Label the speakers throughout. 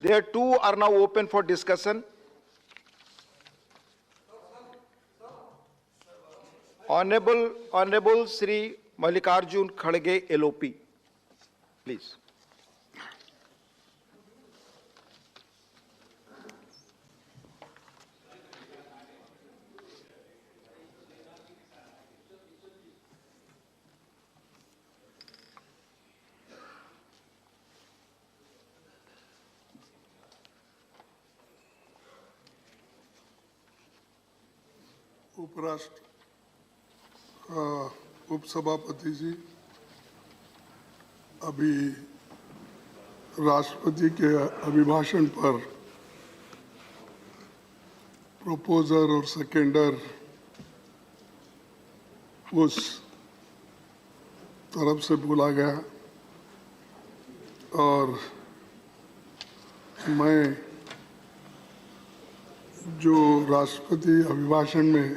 Speaker 1: There two are now open for discussion. Honorable Sri Mallikarjun Kharge, LOP, please.
Speaker 2: उपसभापति जी, अभी राष्ट्रपति के अभिभाषण पर प्रोपोजर और सेकेंडर उस तरफ से बोला गया और मैं जो राष्ट्रपति अभिभाषण में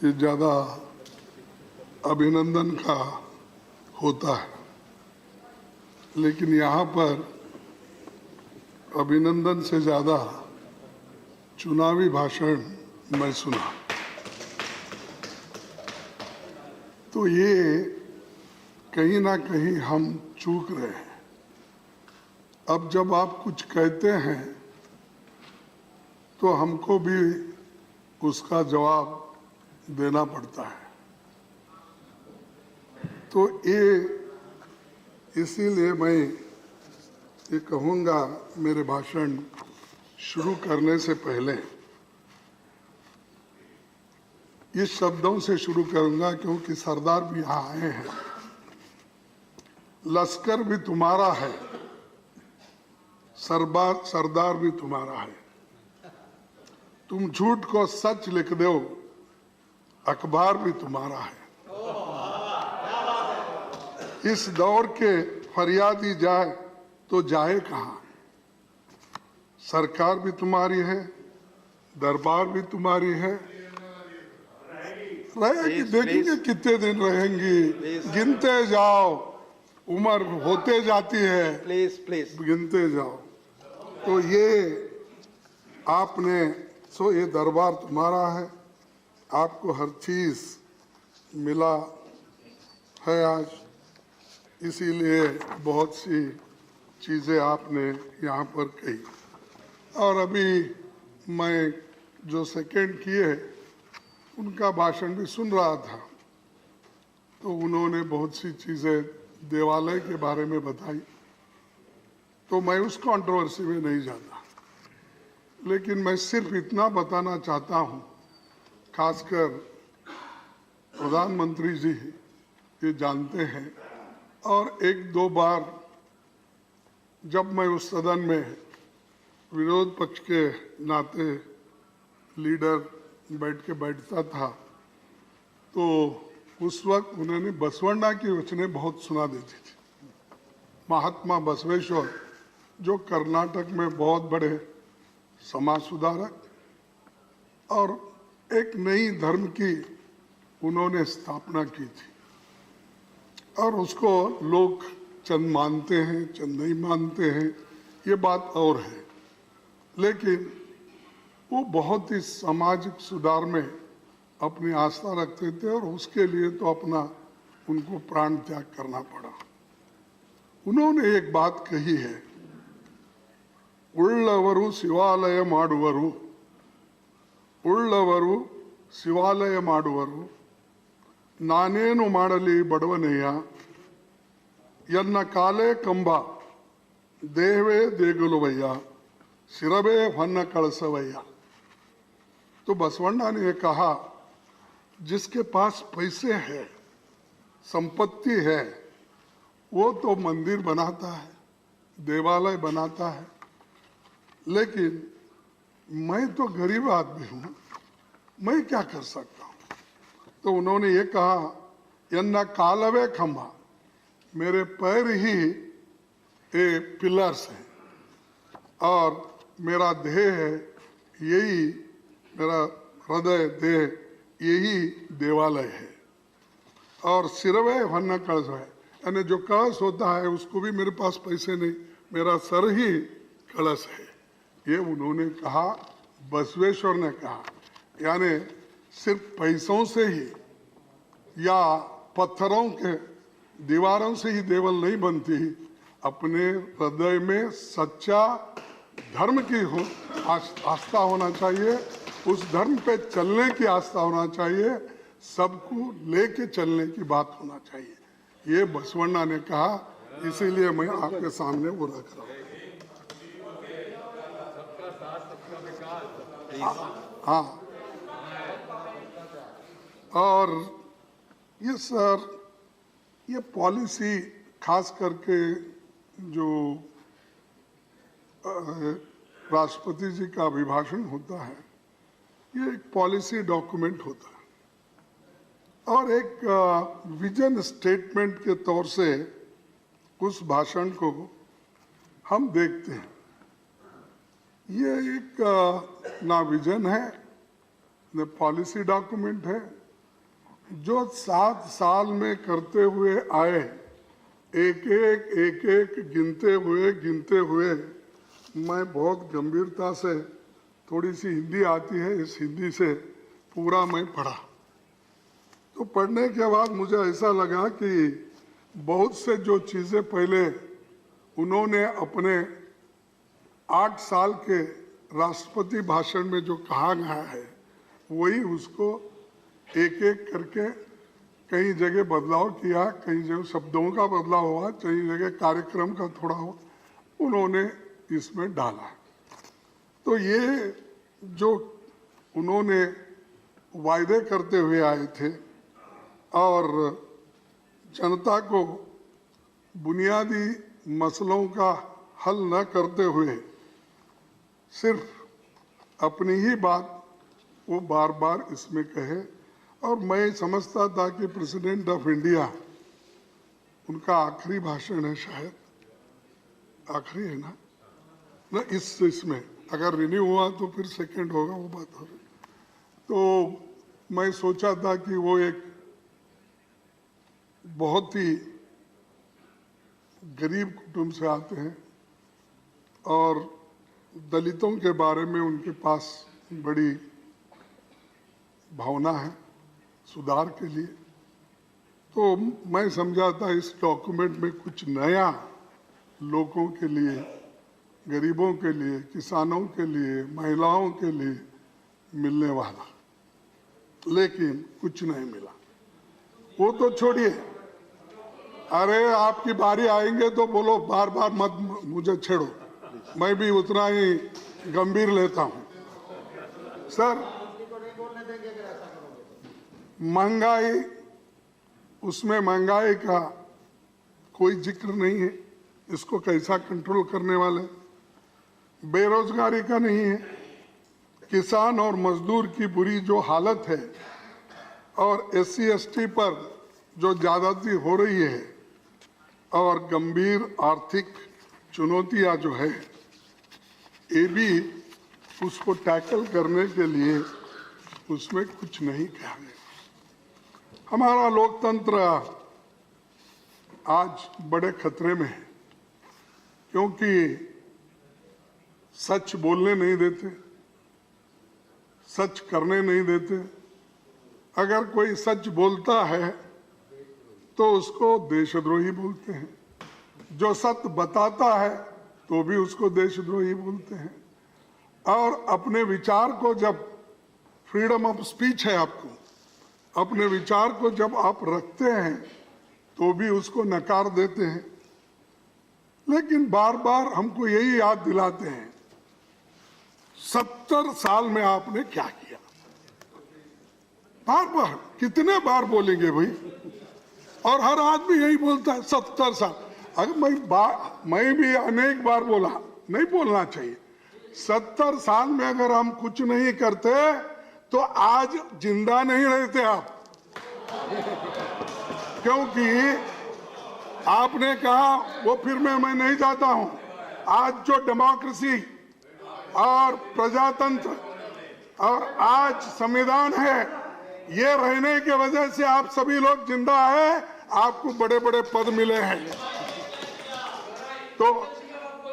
Speaker 2: ये ज़्यादा अभिनंदन का होता है, लेकिन यहाँ पर अभिनंदन से ज़्यादा चुनावी भाषण मैं सुना। तो ये कहीं ना कहीं हम चूक रहे हैं। अब जब आप कुछ कहते हैं तो हमको भी उसका जवाब देना पड़ता है। तो ये इसीलिए मैं ये कहूँगा, मेरे भाषण शुरू करने से पहले इस शब्दों से शुरू करूँगा, क्योंकि सरदार भी यहाँ आए हैं। लश्कर भी तुम्हारा है, सरदार भी तुम्हारा है। तुम झूठ को सच लिख दो, अखबार भी तुम्हारा है। इस दौर के फरियादी जाए तो जाए कहाँ? सरकार भी तुम्हारी है, दरबार भी तुम्हारी है। रहेगी, देखेंगे कितने दिन रहेंगी, गिनते जाओ, उम्र होते जाती है,
Speaker 1: प्लीज
Speaker 2: गिनते जाओ। तो ये आपने ये दरबार तुम्हारा है, आपको हर चीज मिला है आज, इसीलिए बहुत सी चीजें आपने यहाँ पर कही। और अभी मैं जो सेकंड किए उनका भाषण भी सुन रहा था, तो उन्होंने बहुत सी चीजें देवालय के बारे में बताई। तो मैं उस कंट्रोवर्सी में नहीं जाता, लेकिन मैं सिर्फ इतना बताना चाहता हूँ, खासकर प्रधानमंत्री जी ये जानते हैं, और एक दो बार जब मैं उस सदन में विरोध पक्ष के नाते लीडर बैठता था, तो उस वक्त उन्होंने बसवण्णा की वचनें बहुत सुना देती थी। महात्मा बसवेश्वर, जो कर्नाटक में बहुत बड़े समाज सुधारक और एक नई धर्म की उन्होंने स्थापना की थी, और उसको लोग चंद मानते हैं, चंद नहीं मानते हैं, ये बात और है। लेकिन वो बहुत ही सामाजिक सुधार में अपनी आस्था रखते थे, और उसके लिए तो अपना उनको प्राण त्याग करना पड़ा। उन्होंने एक बात कही है, उಳ್ಳवरु शिवालय माडुवरु, उಳ್ಳवरु शिवालय माडुवरु, नानेनु ಮಾಡಲಿ ಬಡವನಯ್ಯ, ಎನ್ನ ಕಾಲೇ ಕಂಬ ದೇಹವೇ ದೇಗುಲುವಯ್ಯ, सिरबे ಹೊನ್ನ कलसवैया। तो बसवण्णा ने कहा, जिसके पास पैसे है, संपत्ति है, वो तो मंदिर बनाता है, देवालय बनाता है, लेकिन मैं तो गरीब आदमी हूँ, मैं क्या कर सकता हूँ? तो उन्होंने ये कहा, यन्ना कालवे खंभा, मेरे पैर ही ये पिलर्स हैं, और मेरा देह है, यही मेरा हृदय देह यही देवालय है। और सिरवे वन्न कलश है, यानी जो कलश होता है उसको भी मेरे पास पैसे नहीं, मेरा सर ही कलश है, ये उन्होंने कहा, बसवेश्वर ने कहा। यानी सिर्फ पैसों से ही या पत्थरों के दीवारों से ही देवल नहीं बनती, अपने हृदय में सच्चा धर्म की आस्था होना चाहिए, उस धर्म पे चलने की आस्था होना चाहिए, सबको लेके चलने की बात होना चाहिए, ये बसवण्णा ने कहा। इसीलिए मैं आपके सामने वो रख रहा हूँ। हाँ, और ये सर, ये पॉलिसी खास करके जो राष्ट्रपति जी का अभिभाषण होता है, ये एक पॉलिसी डॉक्यूमेंट होता है और एक विजन स्टेटमेंट के तौर से उस भाषण को हम देखते हैं। ये एक ना विजन है, न पॉलिसी डॉक्यूमेंट है, जो 7 साल में करते हुए आए, एक एक गिनते हुए मैं बहुत गंभीरता से, थोड़ी सी हिंदी आती है, इस हिंदी से पूरा मैं पढ़ा। तो पढ़ने के बाद मुझे ऐसा लगा कि बहुत से जो चीज़ें पहले उन्होंने अपने 8 साल के राष्ट्रपति भाषण में जो कहा गया है, वही उसको एक एक करके कई जगह बदलाव किया, कई जगह शब्दों का बदलाव हुआ, कई जगह कार्यक्रम का थोड़ा हुआ, उन्होंने इसमें डाला। तो ये जो उन्होंने वायदे करते हुए आए थे और जनता को बुनियादी मसलों का हल न करते हुए सिर्फ अपनी ही बात वो बार बार इसमें कहे। और मैं समझता था कि प्रेसिडेंट ऑफ इंडिया, उनका आखिरी भाषण है, शायद आखिरी है ना इसमें अगर रिन्यू हुआ तो फिर सेकंड होगा, वो बात हो रही। तो मैं सोचा था कि वो एक बहुत ही गरीब कुटुंब से आते हैं और दलितों के बारे में उनके पास बड़ी भावना है सुधार के लिए। तो मैं समझा था इस डॉक्यूमेंट में कुछ नया लोगों के लिए, गरीबों के लिए, किसानों के लिए, महिलाओं के लिए मिलने वाला, लेकिन कुछ नहीं मिला। वो तो छोड़िए, अरे आपकी बारी आएंगे तो बोलो, बार बार मत मुझे छेड़ो, मैं भी उतना ही गंभीर लेता हूं। सर, महंगाई, उसमें महंगाई का कोई जिक्र नहीं है, इसको कैसा कंट्रोल करने वाले। बेरोजगारी का नहीं है, किसान और मजदूर की बुरी जो हालत है और SC ST पर जो ज्यादती हो रही है और गंभीर आर्थिक चुनौतियां जो है, ये भी उसको टैकल करने के लिए उसमें कुछ नहीं कहा गया। हमारा लोकतंत्र आज बड़े खतरे में है, क्योंकि सच बोलने नहीं देते, सच करने नहीं देते। अगर कोई सच बोलता है तो उसको देशद्रोही बोलते हैं, जो सत्य बताता है तो भी उसको देशद्रोही बोलते हैं। और अपने विचार को, जब फ्रीडम ऑफ स्पीच है आपको, अपने विचार को जब आप रखते हैं तो भी उसको नकार देते हैं। लेकिन बार बार हमको यही याद दिलाते हैं, 70 साल में आपने क्या किया। बार बार, कितने बार बोलेंगे भाई, और हर आदमी यही बोलता है 70 साल। अगर मैं भी अनेक बार बोला, नहीं बोलना चाहिए। 70 साल में अगर हम कुछ नहीं करते तो आज जिंदा नहीं रहते आप, क्योंकि आपने कहा वो फिर मैं नहीं जाता हूं। आज जो डेमोक्रेसी और प्रजातंत्र और आज संविधान है, ये रहने की वजह से आप सभी लोग जिंदा हैं, आपको बड़े बड़े पद मिले हैं। तो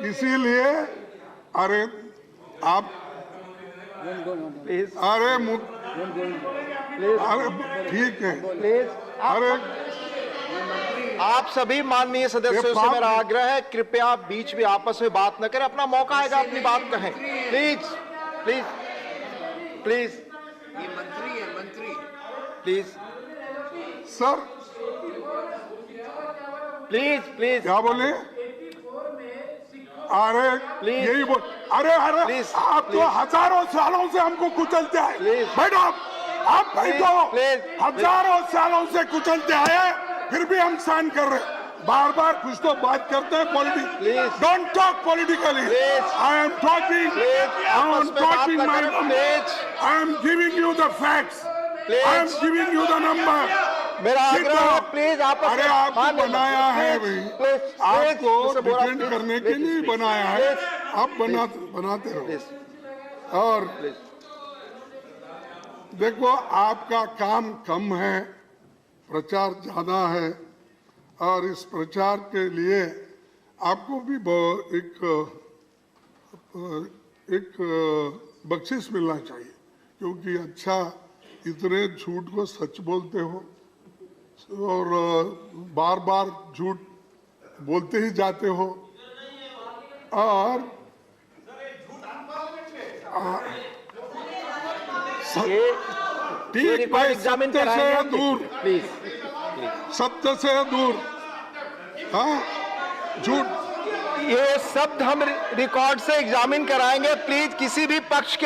Speaker 2: इसीलिए अरे आप
Speaker 1: प्लीज
Speaker 2: अरे
Speaker 1: प्लीज
Speaker 2: अरे ठीक है।
Speaker 1: प्लीज
Speaker 2: अरे
Speaker 1: आप सभी माननीय सदस्यों से
Speaker 2: बात-
Speaker 1: मेरा आग्रह है, कृपया बीच में आपस में बात न करें, अपना मौका आएगा अपनी बात कहें। प्लीज प्लीज प्लीज
Speaker 3: ये मंत्री है, मंत्री।
Speaker 1: प्लीज
Speaker 2: सर
Speaker 1: प्लीज प्लीज
Speaker 2: क्या बोले? अरे
Speaker 1: Please.
Speaker 2: यही बोल। अरे अरे
Speaker 1: Please.
Speaker 2: आप तो
Speaker 1: Please.
Speaker 2: हजारों सालों से हमको कुचलते आए।
Speaker 1: Please.
Speaker 2: बैठो आप बैठो।
Speaker 1: Please.
Speaker 2: हजारों सालों से कुचलते आए, फिर भी हम सहन कर रहे। बार बार कुछ तो बात करते हैं politics.
Speaker 1: Please.
Speaker 2: Don't talk politically.
Speaker 1: Please.
Speaker 2: I am talking.
Speaker 1: Please.
Speaker 2: आई
Speaker 1: आपस
Speaker 2: एम
Speaker 1: में बात
Speaker 2: टॉकिंग
Speaker 1: न
Speaker 2: माय
Speaker 1: करें।
Speaker 2: Number.
Speaker 1: Please.
Speaker 2: I am giving you the facts.
Speaker 1: Please.
Speaker 2: I am giving you the number.
Speaker 1: मेरा आग्रह है, प्लीज आपस
Speaker 2: अरे
Speaker 1: में
Speaker 2: आपको
Speaker 1: माननीय
Speaker 2: बनाया है
Speaker 1: प्लीज,
Speaker 2: भाई,
Speaker 1: प्लीज,
Speaker 2: आपको
Speaker 1: please, mister Bora,
Speaker 2: defend
Speaker 1: please,
Speaker 2: करने के
Speaker 1: प्लीज,
Speaker 2: लिए
Speaker 1: प्लीज,
Speaker 2: बनाया है।
Speaker 1: प्लीज,
Speaker 2: आप बनाते रहो।
Speaker 1: प्लीज,
Speaker 2: और
Speaker 1: प्लीज।
Speaker 2: देखो आपका काम कम है, प्रचार ज्यादा है, और इस प्रचार के लिए आपको भी एक बख्शिश मिलना चाहिए, क्योंकि अच्छा इतने झूठ को सच बोलते हो और बार बार झूठ बोलते ही जाते हो। और
Speaker 1: ये
Speaker 2: ठीक
Speaker 1: रिकॉर्ड
Speaker 2: है,
Speaker 1: एग्जामिन
Speaker 2: सत्य
Speaker 1: कराएंगे
Speaker 2: से
Speaker 1: हम,
Speaker 2: दूर,
Speaker 1: प्लीज।
Speaker 2: सत्य से दूर। हाँ, झूठ।
Speaker 1: ये शब्द हम रिकॉर्ड से एग्जामिन कराएंगे, प्लीज। किसी भी पक्ष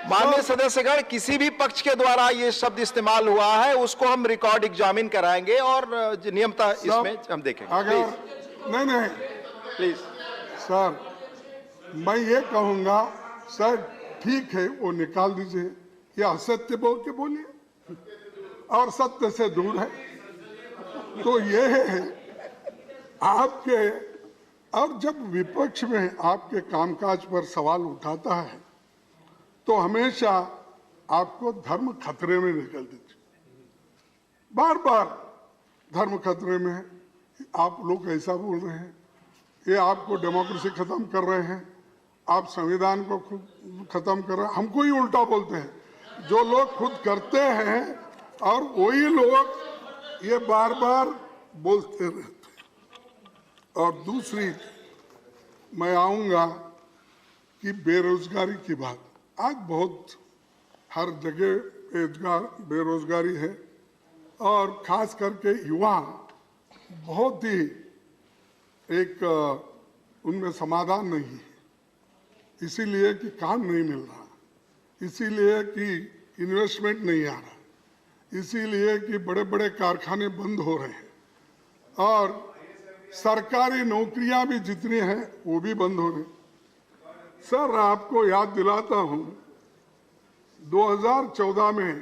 Speaker 1: माननीय सदस्यगण, किसी भी पक्ष के द्वारा ये शब्द इस्तेमाल हुआ है उसको हम रिकॉर्ड एग्जामिन कराएंगे और नियमता इसमें हम देखेंगे।
Speaker 2: अगर नहीं
Speaker 1: प्लीज
Speaker 2: सर, मैं ये कहूंगा सर, ठीक है वो निकाल दीजिए, ये असत्य बोल के बोलिए और सत्य से दूर है। तो ये है आपके, और जब विपक्ष में आपके कामकाज पर सवाल उठाता है तो हमेशा आपको धर्म खतरे में निकल दीजिए। बार बार धर्म खतरे में है, आप लोग ऐसा बोल रहे हैं, ये आपको डेमोक्रेसी खत्म कर रहे हैं, आप संविधान को खुद खत्म कर रहे हैं, हमको ही उल्टा बोलते हैं। जो लोग खुद करते हैं और वही लोग ये बार बार बोलते रहते हैं। और दूसरी, मैं आऊंगा कि बेरोजगारी की बात, आज बहुत हर जगह बेरोजगारी है और खास करके युवा बहुत ही एक उनमें समाधान नहीं है, इसीलिए कि काम नहीं मिल रहा, इसीलिए कि इन्वेस्टमेंट नहीं आ रहा, इसीलिए कि बड़े बड़े कारखाने बंद हो रहे हैं और सरकारी नौकरियां भी जितनी हैं वो भी बंद हो रही। सर आपको याद दिलाता हूं, 2014 में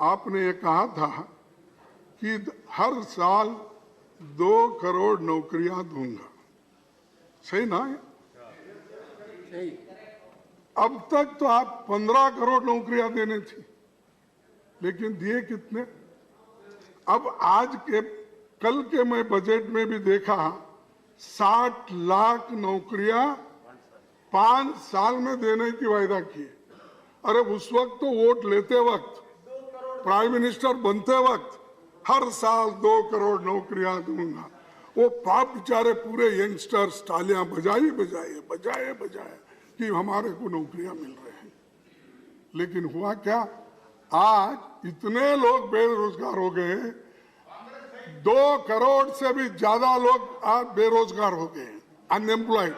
Speaker 2: आपने ये कहा था कि हर साल 2 करोड़ नौकरियां दूंगा, सही ना? अब तक तो आप 15 करोड़ नौकरियां देने थी, लेकिन दिए कितने? अब आज के कल के मैं बजट में भी देखा 60 लाख नौकरियां 5 साल में देने की वायदा की। अरे उस वक्त तो वोट लेते वक्त, प्राइम मिनिस्टर बनते वक्त हर साल 2 करोड़ नौकरियां दूंगा, वो पाप बेचारे पूरे यंगस्टर्स तालियां बजाए कि हमारे को नौकरियां मिल रहे हैं। लेकिन हुआ क्या? आज इतने लोग बेरोजगार हो गए, 2 करोड़ से भी ज्यादा लोग आज बेरोजगार हो गए, अनएम्प्लॉयड,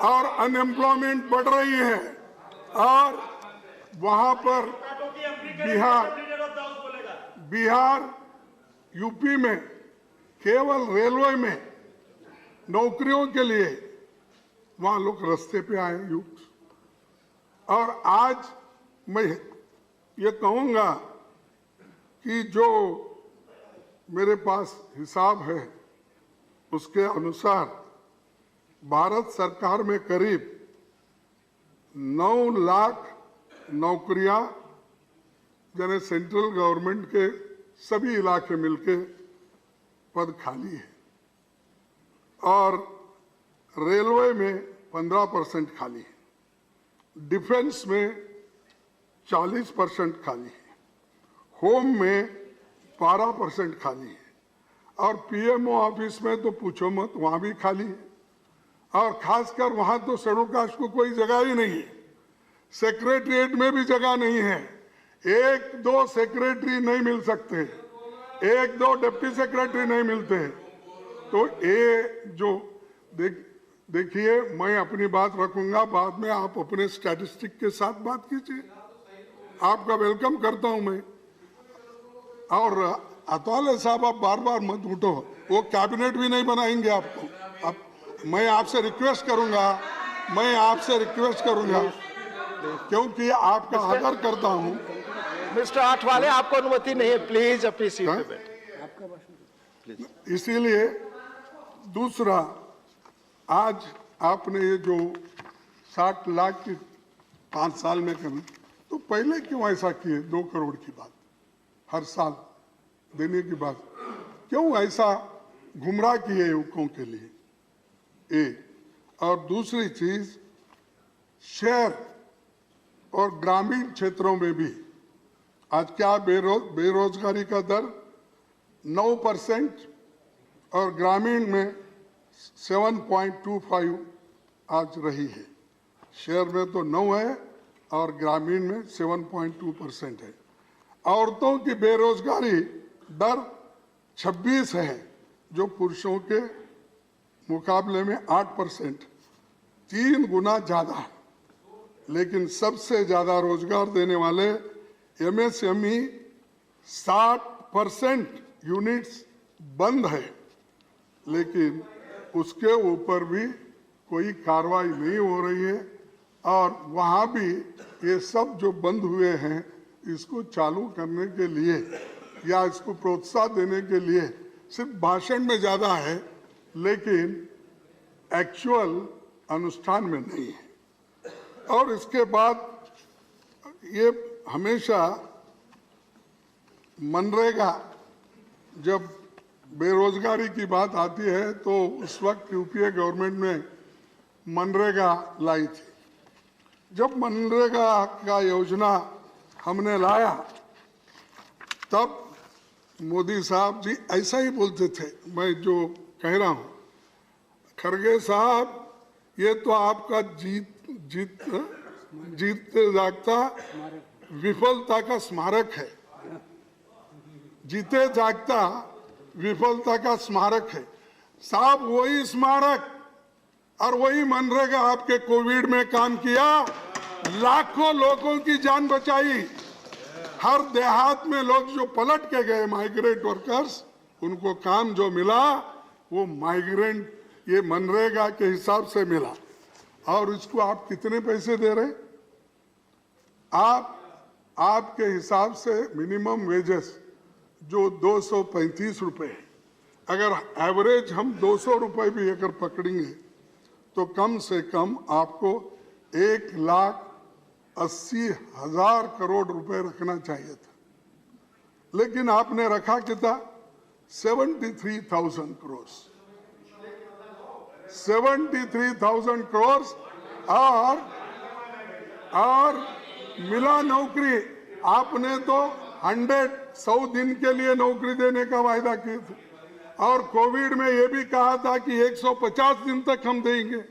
Speaker 2: और अनएम्प्लॉयमेंट बढ़ रही है। और वहां पर बिहार यूपी में केवल रेलवे में नौकरियों के लिए वहां लोग रास्ते पे आए यूथ। और आज मैं ये कहूंगा कि जो मेरे पास हिसाब है उसके अनुसार भारत सरकार में करीब 9 लाख नौकरियां, यानी सेंट्रल गवर्नमेंट के सभी इलाके मिलके पद खाली है, और रेलवे में 15% खाली है, डिफेंस में 40% खाली है, होम में 12% खाली है, और पीएमओ ऑफिस में तो पूछो मत, वहां भी खाली है। और खासकर वहां तो शेड्यूल कास्ट को कोई जगह ही नहीं है, सेक्रेटरिएट में भी जगह नहीं है, 1-2 सेक्रेटरी नहीं मिल सकते, 1-2 डिप्टी सेक्रेटरी नहीं मिलते। तो ये जो देखिए, मैं अपनी बात रखूंगा, बाद में आप अपने स्टैटिस्टिक के साथ बात कीजिए, आपका वेलकम करता हूं मैं। और अतवाले साहब, आप बार बार मत उठो, वो कैबिनेट भी नहीं बनाएंगे आपको। मैं आपसे रिक्वेस्ट करूंगा, क्योंकि आपका आदर करता हूं।
Speaker 1: मिस्टर आठवाले, आपको अनुमति नहीं है, प्लीज अपनी सीट पे बैठिए।
Speaker 2: इसीलिए दूसरा, आज आपने ये जो 60 लाख की 5 साल में करना, तो पहले क्यों ऐसा किए? 2 करोड़ की बात हर साल देने की बात क्यों ऐसा गुमराह किए युवकों के लिए? और दूसरी चीज, शहर और ग्रामीण क्षेत्रों में भी आज क्या बेरोजगारी का दर 9% और ग्रामीण में 7.25 आज रही है। शहर में तो 9 है और ग्रामीण में 7.2% है। औरतों की बेरोजगारी दर 26 है, जो पुरुषों के मुकाबले में 8%, 3 गुना ज्यादा है। लेकिन सबसे ज्यादा रोजगार देने वाले एमएसएमई 60% यूनिट्स बंद है, लेकिन उसके ऊपर भी कोई कार्रवाई नहीं हो रही है। और वहाँ भी ये सब जो बंद हुए हैं, इसको चालू करने के लिए या इसको प्रोत्साहन देने के लिए सिर्फ भाषण में ज़्यादा है, लेकिन एक्चुअल अनुष्ठान में नहीं है। और इसके बाद ये हमेशा मनरेगा, जब बेरोजगारी की बात आती है तो उस वक्त यूपीए गवर्नमेंट में मनरेगा लाई थी। जब मनरेगा का योजना हमने लाया, तब मोदी साहब जी ऐसा ही बोलते थे, मैं जो कह रहा हूं, खरगे साहब, ये तो आपका जीते जागता विफलता का स्मारक है। जीते जागता विफलता का स्मारक है साहब। वही स्मारक और वही मनरेगा आपके कोविड में काम किया, लाखों लोगों की जान बचाई। हर देहात में लोग जो पलट के गए, माइग्रेंट वर्कर्स, उनको काम जो मिला वो माइग्रेंट ये मनरेगा के हिसाब से मिला। और इसको आप कितने पैसे दे रहे? आपके हिसाब से मिनिमम वेजेस जो 235 रुपए है, अगर एवरेज हम 200 रुपए भी अगर पकड़ेंगे तो कम से कम आपको 1,80,000 करोड़ रुपए रखना चाहिए था। लेकिन आपने रखा कितना? 73,000 करोड़। 73,000 करोड़ और मिला नौकरी। आपने तो 100 दिन के लिए नौकरी देने का वायदा किया था, और कोविड में यह भी कहा था कि 150 दिन तक हम देंगे,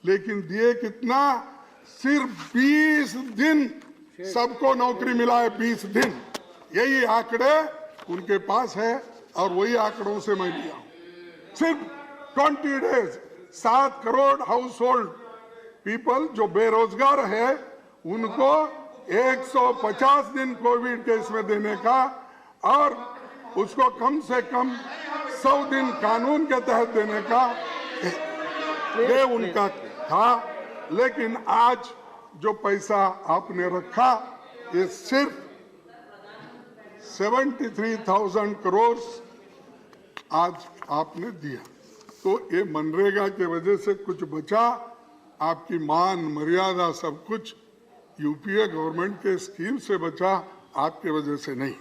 Speaker 2: लेकिन दिए कितना? सिर्फ 20 दिन सबको नौकरी मिला है। 20 दिन, यही आंकड़े उनके पास है और वही आंकड़ों से मैं लिया हूं। सिर्फ 20 days 7 crore house hold people जो बेरोजगार है, उनको 150 दिन कोविड के इसमें देने का, और उसको कम से कम 100 दिन कानून के तहत देने का ये उनका था। लेकिन आज जो पैसा आपने रखा, ये सिर्फ 73,000 करोड़ आज आपने दिया। तो ये मनरेगा के वजह से कुछ बचा, आपकी मान मर्यादा सब कुछ यूपीए गवर्नमेंट के स्कीम से बचा, आपके वजह से नहीं।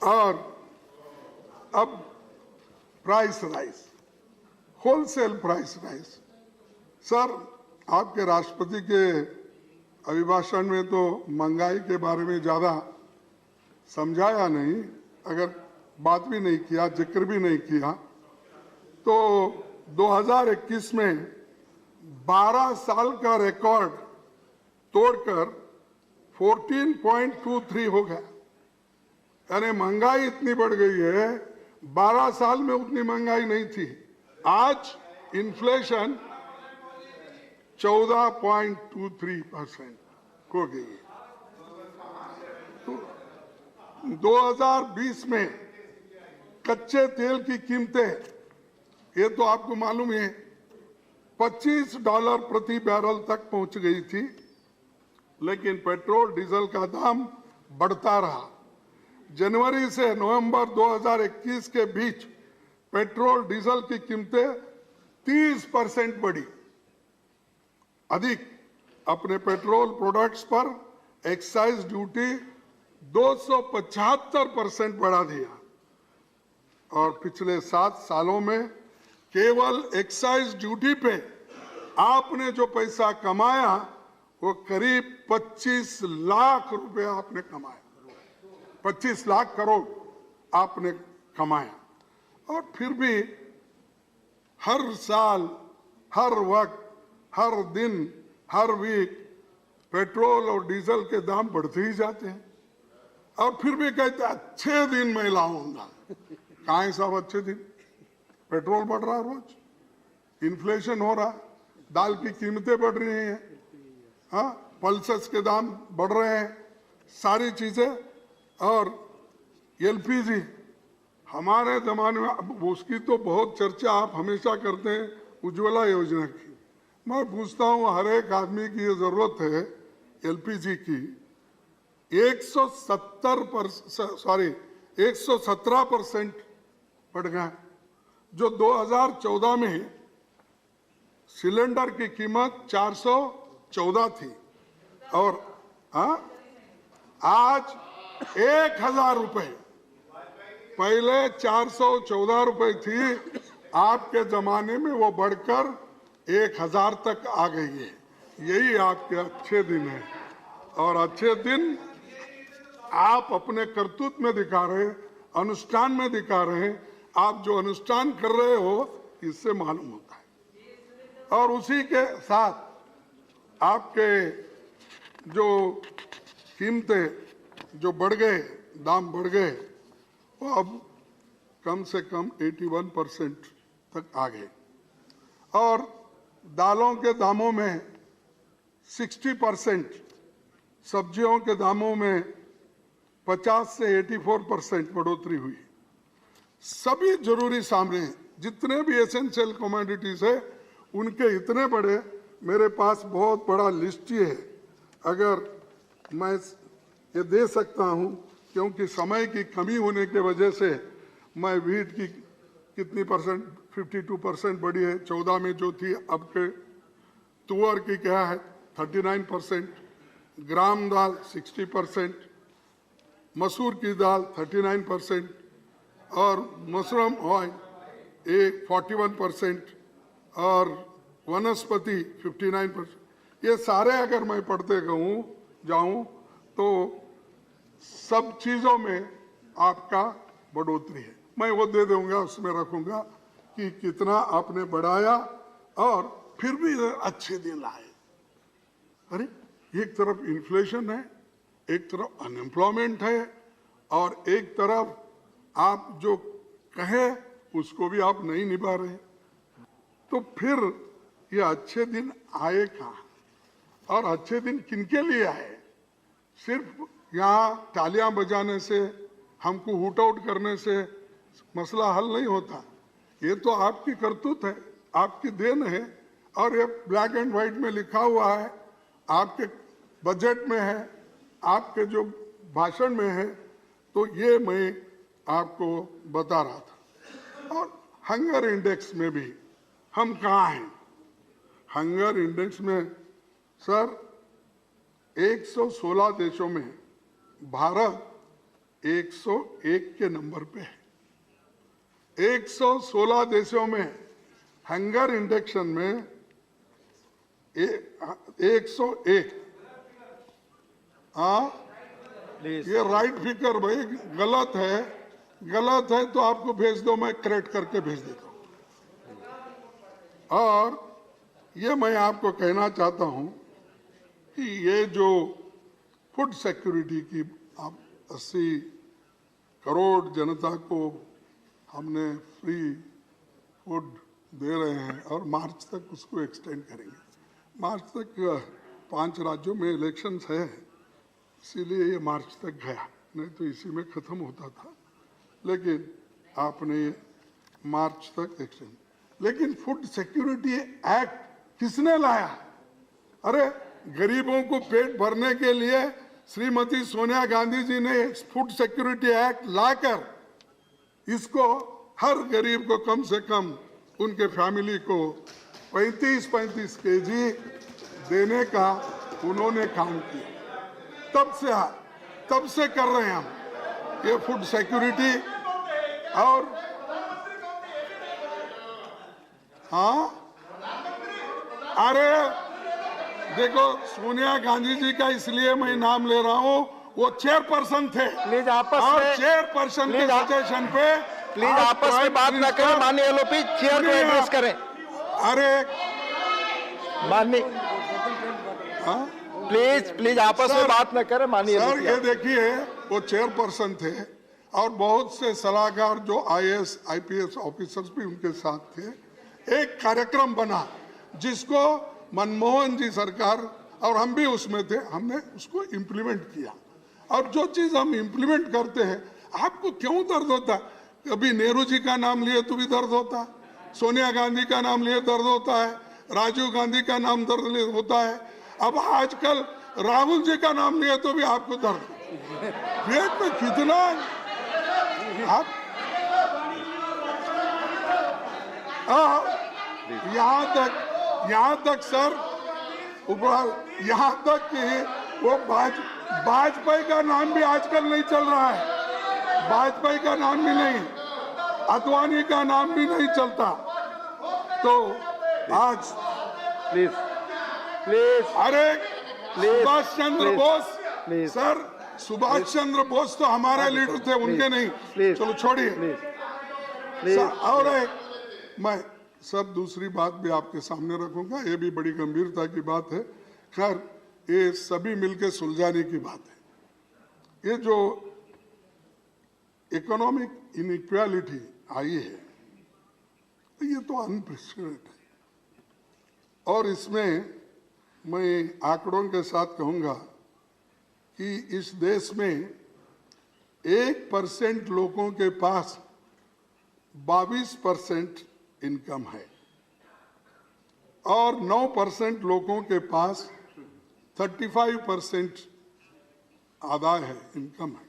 Speaker 2: और अब price rise wholesale price rice. Sir, आपके राष्ट्रपति के अभिभाषण में तो महंगाई के बारे में ज्यादा समझाया नहीं, अगर बात भी नहीं किया, जिक्र भी नहीं किया, तो 2021 में 12 साल का रिकॉर्ड तोड़कर 14.23 हो गया। यानी महंगाई इतनी बढ़ गई है, 12 साल में उतनी महंगाई नहीं थी। आज इन्फ्लेशन 14.23% हो गई है। तो 2020 में कच्चे तेल की कीमतें, ये तो आपको मालूम है, $25 प्रति बैरल तक पहुंच गई थी, लेकिन पेट्रोल डीजल का दाम बढ़ता रहा। जनवरी से नवंबर 2021 के बीच पेट्रोल डीजल की कीमतें 30% बढ़ी। अधिक अपने पेट्रोल प्रोडक्ट्स पर एक्साइज ड्यूटी 275% बढ़ा दिया और पिछले 7 सालों में केवल एक्साइज ड्यूटी पे आपने जो पैसा कमाया वो करीब 25 लाख रुपए आपने कमाया, 25 लाख करोड़ आपने कमाया। और फिर भी हर साल, हर वक्त, हर दिन, हर वीक पेट्रोल और डीजल के दाम बढ़ते ही जाते हैं। और फिर भी कहते अच्छे दिन मैं लाऊंगा। कहाँ है साहब अच्छे दिन? पेट्रोल बढ़ रहा रोज, इन्फ्लेशन हो रहा, दाल की कीमतें बढ़ रही हैं, हाँ, पल्सेस के दाम बढ़ रहे हैं, सारी चीजें। और एलपीजी हमारे जमाने में, अब उसकी तो बहुत चर्चा आप हमेशा करते हैं, उज्ज्वला योजना की। मैं पूछता हूँ, हर एक आदमी की ये जरूरत है एलपीजी की। 117% बढ़ गया, जो 2014 में सिलेंडर की कीमत 414 थी और आज 1000 रुपए। पहले 414 रुपए थी, आपके जमाने में वो बढ़कर 1000 तक आ गई है। यही आपके अच्छे दिन है और अच्छे दिन आप अपने करतूत में दिखा रहे हैं, अनुष्ठान में दिखा रहे हैं। आप जो अनुष्ठान कर रहे हो इससे मालूम होता है। और उसी के साथ आपके जो कीमतें जो बढ़ गए, दाम बढ़ गए, वो अब कम से कम 81% तक आ गए। और दालों के दामों में 60%, सब्जियों के दामों में 50 से 84% बढ़ोतरी हुई। सभी जरूरी सामने जितने भी एसेंशियल कमोडिटीज है उनके इतने बड़े, मेरे पास बहुत बड़ा लिस्ट ही है, अगर मैं ये दे सकता हूँ, क्योंकि समय की कमी होने के वजह से मैं व्हीट की कितनी परसेंट, 52% बढ़ी है 14 में जो थी, अब के तुअर की क्या है 39%, ग्राम दाल 60%, मसूर की दाल 39% और मशरूम ऑयल 41% और वनस्पति 59%। ये सारे अगर मैं पढ़ते जाऊं तो सब चीजों में आपका बढ़ोतरी है। मैं वो दे दूंगा, उसमें रखूंगा कि कितना आपने बढ़ाया और फिर भी अच्छे दिन आए। अरे एक तरफ इन्फ्लेशन है, एक तरफ अनएम्प्लॉयमेंट है और एक तरफ आप जो कहे उसको भी आप नहीं निभा रहे, तो फिर ये अच्छे दिन आए कहाँ? और अच्छे दिन किनके लिए आए? सिर्फ यहाँ तालियां बजाने से, हमको हुट आउट करने से मसला हल नहीं होता। ये तो आपकी करतूत है, आपकी देन है और ये ब्लैक एंड व्हाइट में लिखा हुआ है, आपके बजट में है, आपके जो भाषण में है। तो ये मैं आपको बता रहा था। और हंगर इंडेक्स में भी हम कहाँ हैं? हंगर इंडेक्स में सर 116 देशों में भारत 101 के नंबर पे है। 116 देशों में हंगर इंडेक्शन में 101। हाँ,
Speaker 1: प्लीज
Speaker 2: ये राइट फिगर भाई गलत है तो आपको भेज दो, मैं करेक्ट करके भेज देता हूं। और ये मैं आपको कहना चाहता हूं कि ये जो फूड सिक्योरिटी की आप 80 करोड़ जनता को हमने फ्री फूड दे रहे हैं और मार्च तक उसको एक्सटेंड करेंगे। मार्च तक 5 राज्यों में इलेक्शंस है, इसीलिए ये मार्च तक गया, नहीं तो इसी में ख़त्म होता था, लेकिन आपने ये मार्च तक एक्सटेंड। लेकिन फूड सिक्योरिटी एक्ट किसने लाया? अरे गरीबों को पेट भरने के लिए श्रीमती सोनिया गांधी जी ने फूड सिक्योरिटी एक्ट लाकर इसको हर गरीब को कम से कम उनके फैमिली को 35-35 केजी देने का उन्होंने काम किया। तब से कर रहे हैं हम ये फूड सिक्योरिटी। और हाँ, अरे देखो सोनिया गांधी जी का इसलिए मैं नाम ले रहा हूँ, वो चेयरपर्सन थे
Speaker 1: प्लीज आपस
Speaker 2: और
Speaker 1: में
Speaker 2: चेयरपर्सन के सजेशन पे
Speaker 1: प्लीज आपस में बात ना करें, माननीय एलओपी चेयर को एड्रेस करें।
Speaker 2: अरे
Speaker 1: माननीय प्लीज आपस में बात ना करें, माननीय
Speaker 2: सर
Speaker 1: एलओपी।
Speaker 2: ये देखिए वो चेयरपर्सन थे और बहुत से सलाहकार जो आईएएस आईपीएस ऑफिसर्स भी उनके साथ थे। एक कार्यक्रम बना जिसको मनमोहन जी सरकार और हम भी उसमें थे, हमने उसको इम्प्लीमेंट किया। और जो चीज हम इम्प्लीमेंट करते हैं आपको क्यों दर्द होता? कभी नेहरू जी का नाम लिए तो भी दर्द होता, सोनिया गांधी का नाम लिए दर्द होता है, राजीव गांधी का नाम दर्द होता है, अब आजकल राहुल जी का नाम लिए तो भी आपको दर्द। पेट में कितना आप यहाँ तक सर यहाँ तक कि वो वाजपेयी का नाम भी आजकल नहीं चल रहा है, वाजपेयी का नाम भी नहीं, अद्वानी का नाम भी नहीं चलता। तो आज
Speaker 1: प्लीज
Speaker 2: अरे सुभाष चंद्र बोस
Speaker 1: प्लीज
Speaker 2: सर, सुभाष चंद्र बोस तो हमारे लीडर थे, उनके नहीं।
Speaker 1: प्लीज
Speaker 2: चलो छोड़िए।
Speaker 1: प्लीज
Speaker 2: और मैं सब दूसरी बात भी आपके सामने रखूंगा, ये भी बड़ी गंभीरता की बात है। खैर ये सभी मिलकर सुलझाने की बात है। ये जो इकोनॉमिक इनइक्वालिटी आई है ये तो अनप्रेसिडेंटेड है। और इसमें मैं आंकड़ों के साथ कहूंगा कि इस देश में 1% लोगों के पास 22% इनकम है और 9% लोगों के पास 35% आदाय है, इनकम है।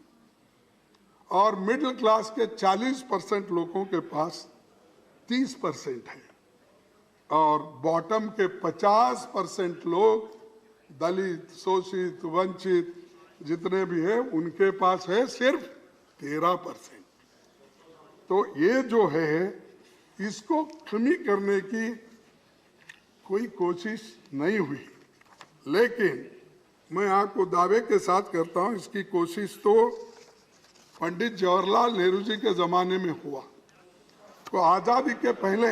Speaker 2: और मिडिल क्लास के 40% लोगों के पास 30% है और बॉटम के 50% लोग दलित, शोषित, वंचित जितने भी है उनके पास है सिर्फ 13%। तो ये जो है इसको कमी करने की कोई कोशिश नहीं हुई, लेकिन मैं आपको दावे के साथ करता हूं इसकी कोशिश तो पंडित जवाहरलाल नेहरू जी के जमाने में हुआ। तो आजादी के पहले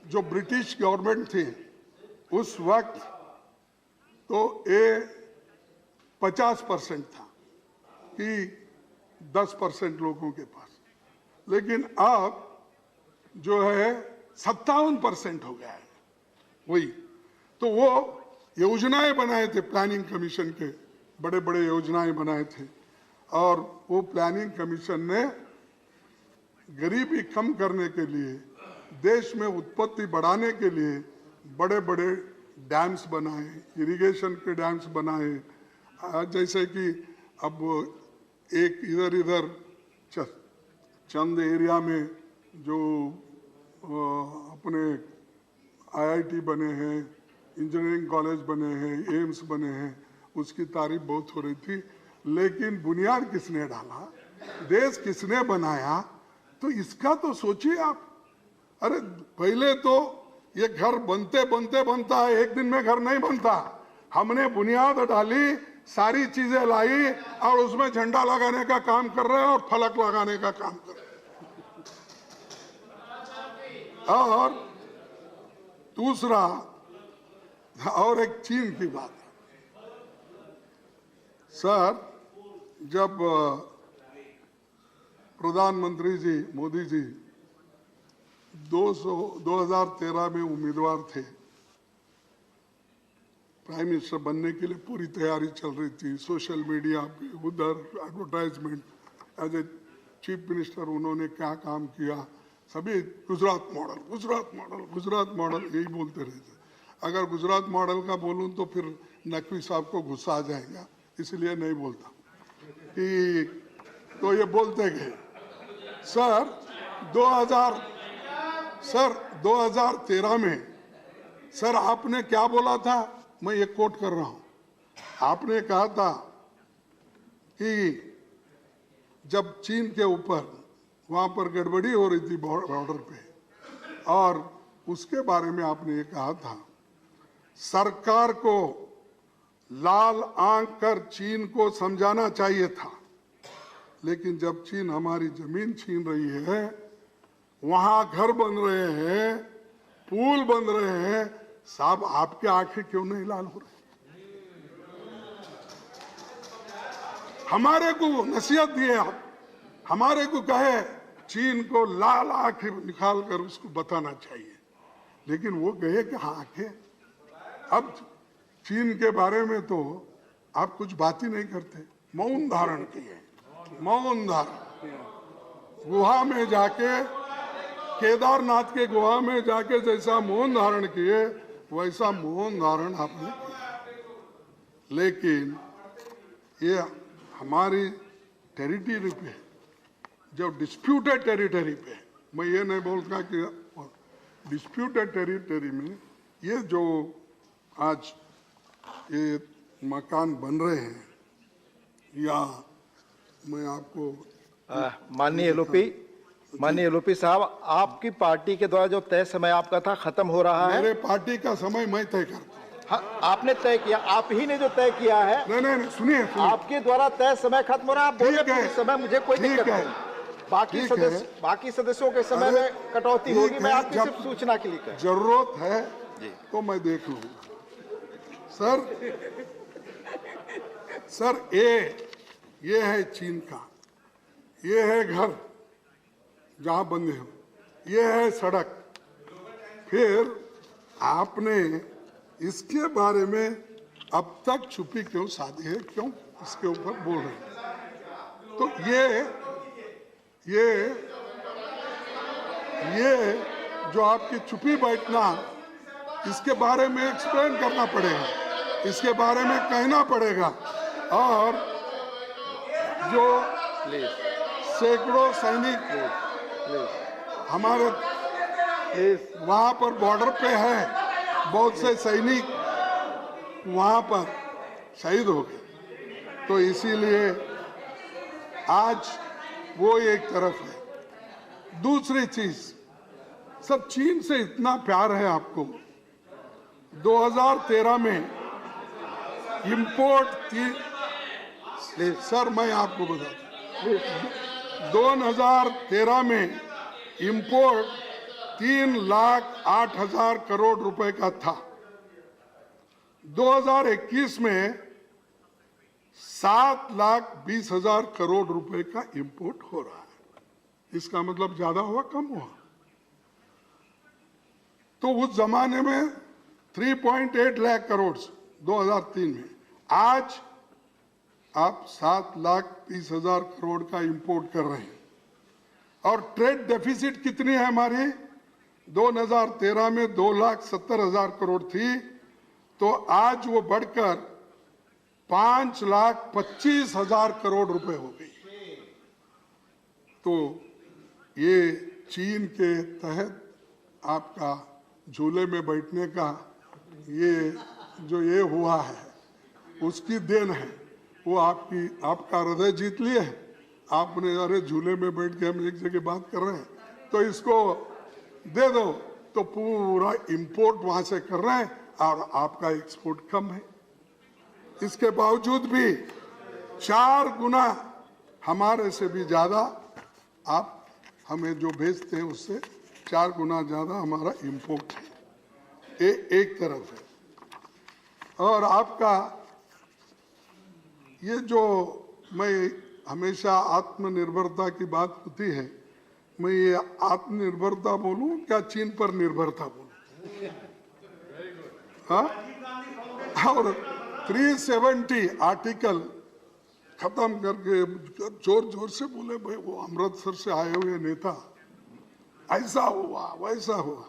Speaker 2: जो ब्रिटिश गवर्नमेंट थी उस वक्त तो ये 50% था कि 10% लोगों के पास, लेकिन अब जो है 57% हो गया है। वही तो वो योजनाएं बनाए थे, प्लानिंग कमीशन के बड़े बड़े योजनाएं बनाए थे और वो प्लानिंग कमीशन ने गरीबी कम करने के लिए, देश में उत्पत्ति बढ़ाने के लिए बड़े बड़े डैम्स बनाए, इरिगेशन के डैम्स बनाए। जैसे कि अब एक इधर चंद एरिया में जो अपने आईआईटी बने हैं, इंजीनियरिंग कॉलेज बने हैं, एम्स बने हैं, उसकी तारीफ बहुत हो रही थी, लेकिन बुनियाद किसने डाला, देश किसने बनाया, तो इसका तो सोचिए आप। अरे पहले तो ये घर बनते बनते बनता है, एक दिन में घर नहीं बनता। हमने बुनियाद डाली, सारी चीजें लाई और उसमें झंडा लगाने का काम कर रहे हैं और फलक लगाने का काम कर रहे हैं। और दूसरा, और एक चीन की बात है सर, जब प्रधानमंत्री जी मोदी जी 2013 में उम्मीदवार थे, प्राइम मिनिस्टर बनने के लिए पूरी तैयारी चल रही थी, सोशल मीडिया पे उधर advertisement, as a chief minister उन्होंने क्या काम किया, सभी Gujarat model Gujarat model Gujarat model यही बोलते रहते। अगर गुजरात मॉडल का बोलूं तो फिर नकवी साहब को गुस्सा आ जाएगा, इसलिए नहीं बोलता कि तो ये बोलते गए। सर 2013 में सर आपने क्या बोला था, मैं ये कोट कर रहा हूं, आपने कहा था कि जब चीन के ऊपर वहां पर गड़बड़ी हो रही थी बॉर्डर पे, और उसके बारे में आपने ये कहा था सरकार को लाल आंख कर चीन को समझाना चाहिए था, लेकिन जब चीन हमारी जमीन छीन रही है, वहां घर बन रहे हैं, पुल बन रहे हैं, साहब आपके आंखें क्यों नहीं लाल हो रही? हमारे को नसीहत दिए आप, हमारे को कहे चीन को लाल आंखें निकाल कर उसको बताना चाहिए, लेकिन वो गए कि हाँ आंखें। अब चीन के बारे में तो आप कुछ बात ही नहीं करते, मौन धारण किए, मौन धारण। गुहा में जाके, केदारनाथ के गुहा में जाके जैसा मौन धारण किए वैसा मौन धारण आपने किया, लेकिन ये हमारी टेरिटरी पे, जो डिस्प्यूटेड टेरिटरी पे, मैं ये नहीं बोलता कि डिस्प्यूटेड टेरिटरी में ये जो आज ये मकान बन रहे हैं, या मैं आपको
Speaker 1: माननीय एलओपी साहब, आपकी पार्टी के द्वारा जो तय समय आपका था खत्म हो रहा है।
Speaker 2: मेरे पार्टी का समय मैं तय करता हूं।
Speaker 1: हाँ, आपने तय किया, आप ही ने जो तय किया है।
Speaker 2: नहीं, सुनिए,
Speaker 1: आपके द्वारा तय समय खत्म हो रहा है, आप बोले पूरे समय, मुझे कोई दिक्कत नहीं। बाकी सदस्यों के समय में कटौती होगी, मैं आपकी सिर्फ सूचना के लिए कह।
Speaker 2: जरूरत है तो मैं देख लूंगा। सर ये है चीन का, ये है घर जहां बंदे हो, ये है सड़क, फिर आपने इसके बारे में अब तक छुपी क्यों साधी है, क्यों इसके ऊपर बोल रहे हैं? तो ये जो आपकी छुपी बैठना, इसके बारे में एक्सप्लेन करना पड़ेगा, इसके बारे में कहना पड़ेगा। और जो सैकड़ों सैनिक हमारे वहां पर बॉर्डर पे है, बहुत से सैनिक वहां पर शहीद हो गए, तो इसीलिए आज वो एक तरफ है। दूसरी चीज, सब चीन से इतना प्यार है आपको, 2013 में इंपोर्ट की, सर मैं आपको बता दूं, 2013 में इंपोर्ट 3,08,000 करोड़ रुपए का था, 2021 में 7,20,000 करोड़ रुपए का इंपोर्ट हो रहा है। इसका मतलब ज्यादा हुआ कम हुआ? तो उस जमाने में 3.8 लाख करोड़ 2003 में, आज आप 7,20,000 करोड़ का इंपोर्ट कर रहे हैं। और ट्रेड डेफिसिट कितनी है हमारी? 2013 में 2,70,000 करोड़ थी, तो आज वो बढ़कर 5,25,000 करोड़ रुपए हो गई। तो ये चीन के तहत आपका झूले में बैठने का ये हुआ है, उसकी देन है। वो आपका हृदय जीत लिए, आपने अरे झूले में बैठ के हम एक जगह बात कर रहे हैं, तो इसको दे दो तो पूरा इंपोर्ट वहां से कर रहे हैं और आपका एक्सपोर्ट कम है। इसके बावजूद भी 4 गुना हमारे से भी ज्यादा आप हमें जो भेजते हैं उससे 4 गुना ज्यादा हमारा इंपोर्ट है। ये एक तरफ है। और आपका ये जो मैं हमेशा आत्मनिर्भरता की बात होती है, मैं ये आत्मनिर्भरता बोलूं क्या चीन पर निर्भरता बोलूं? हाँ, और 370 आर्टिकल खत्म करके जोर जोर से बोले भाई वो अमृतसर से आए हुए नेता, ऐसा हुआ वैसा हुआ।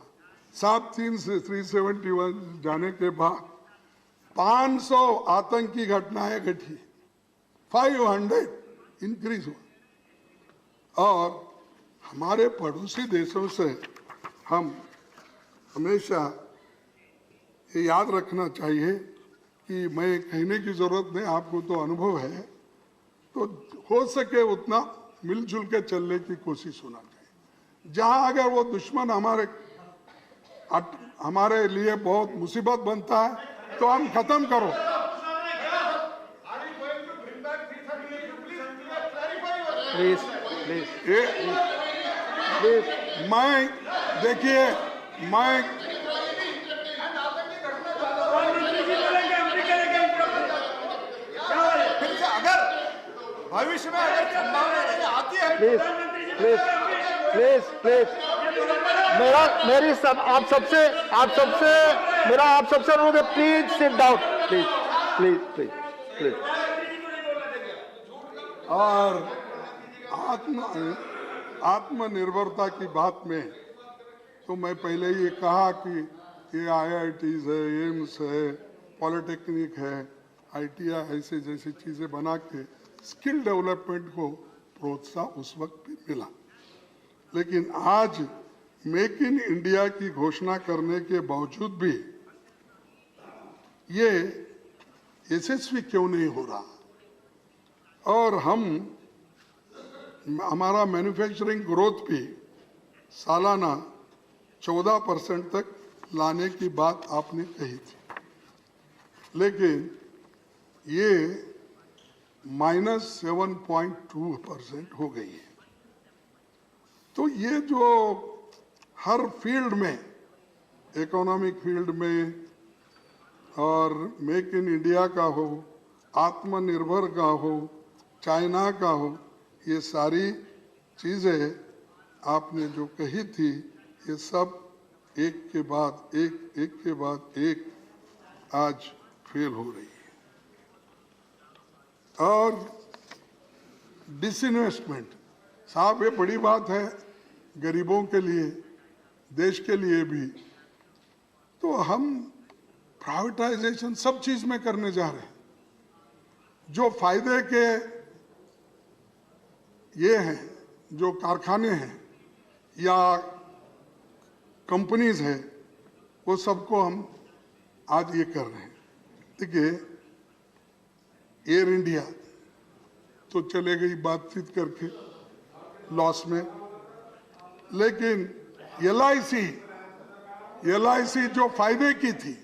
Speaker 2: 7/3 से 371 जाने के बाद 500 आतंकी घटनाएं घटी, 500 इंक्रीज हुआ। और हमारे पड़ोसी देशों से हम हमेशा ये याद रखना चाहिए कि मैं कहने की जरूरत नहीं, आपको तो अनुभव है, तो हो सके उतना मिलजुल के चलने की कोशिश होना चाहिए। जहां अगर वो दुश्मन हमारे लिए बहुत मुसीबत बनता है तो हम खत्म करो।
Speaker 1: प्लीज
Speaker 2: मैं देखिए मैं
Speaker 1: भविष्य में अगर संभावना आती है, प्लीज प्लीज प्लीज प्लीज मेरा आप सबसे अनुरोध है, please sit down, please please please please.
Speaker 2: और आत्मनिर्भरता की बात में तो मैं पहले ये कहा कि ये IITs है, एम्स है, पॉलिटेक्निक है, ITI ऐसे जैसी चीजें बना के स्किल डेवलपमेंट को प्रोत्साहन उस वक्त भी मिला। लेकिन आज मेक इन इंडिया की घोषणा करने के बावजूद भी ये यशस्वी क्यों नहीं हो रहा? और हमारा मैन्युफैक्चरिंग ग्रोथ भी सालाना 14% तक लाने की बात आपने कही थी, लेकिन ये -7.2% हो गई है। तो ये जो हर फील्ड में, इकोनॉमिक फील्ड में और मेक इन इंडिया का हो, आत्मनिर्भर का हो, चाइना का हो, ये सारी चीजें आपने जो कही थी ये सब एक के बाद एक आज फेल हो रही है। और डिसइन्वेस्टमेंट साहब, ये बड़ी बात है गरीबों के लिए, देश के लिए भी। तो हम प्राइवेटाइजेशन सब चीज में करने जा रहे हैं। जो फायदे के ये हैं, जो कारखाने हैं या कंपनीज है, वो सबको हम आज ये कर रहे हैं। देखिए, एयर इंडिया तो चले गई बातचीत करके लॉस में, लेकिन LIC जो फायदे की थी,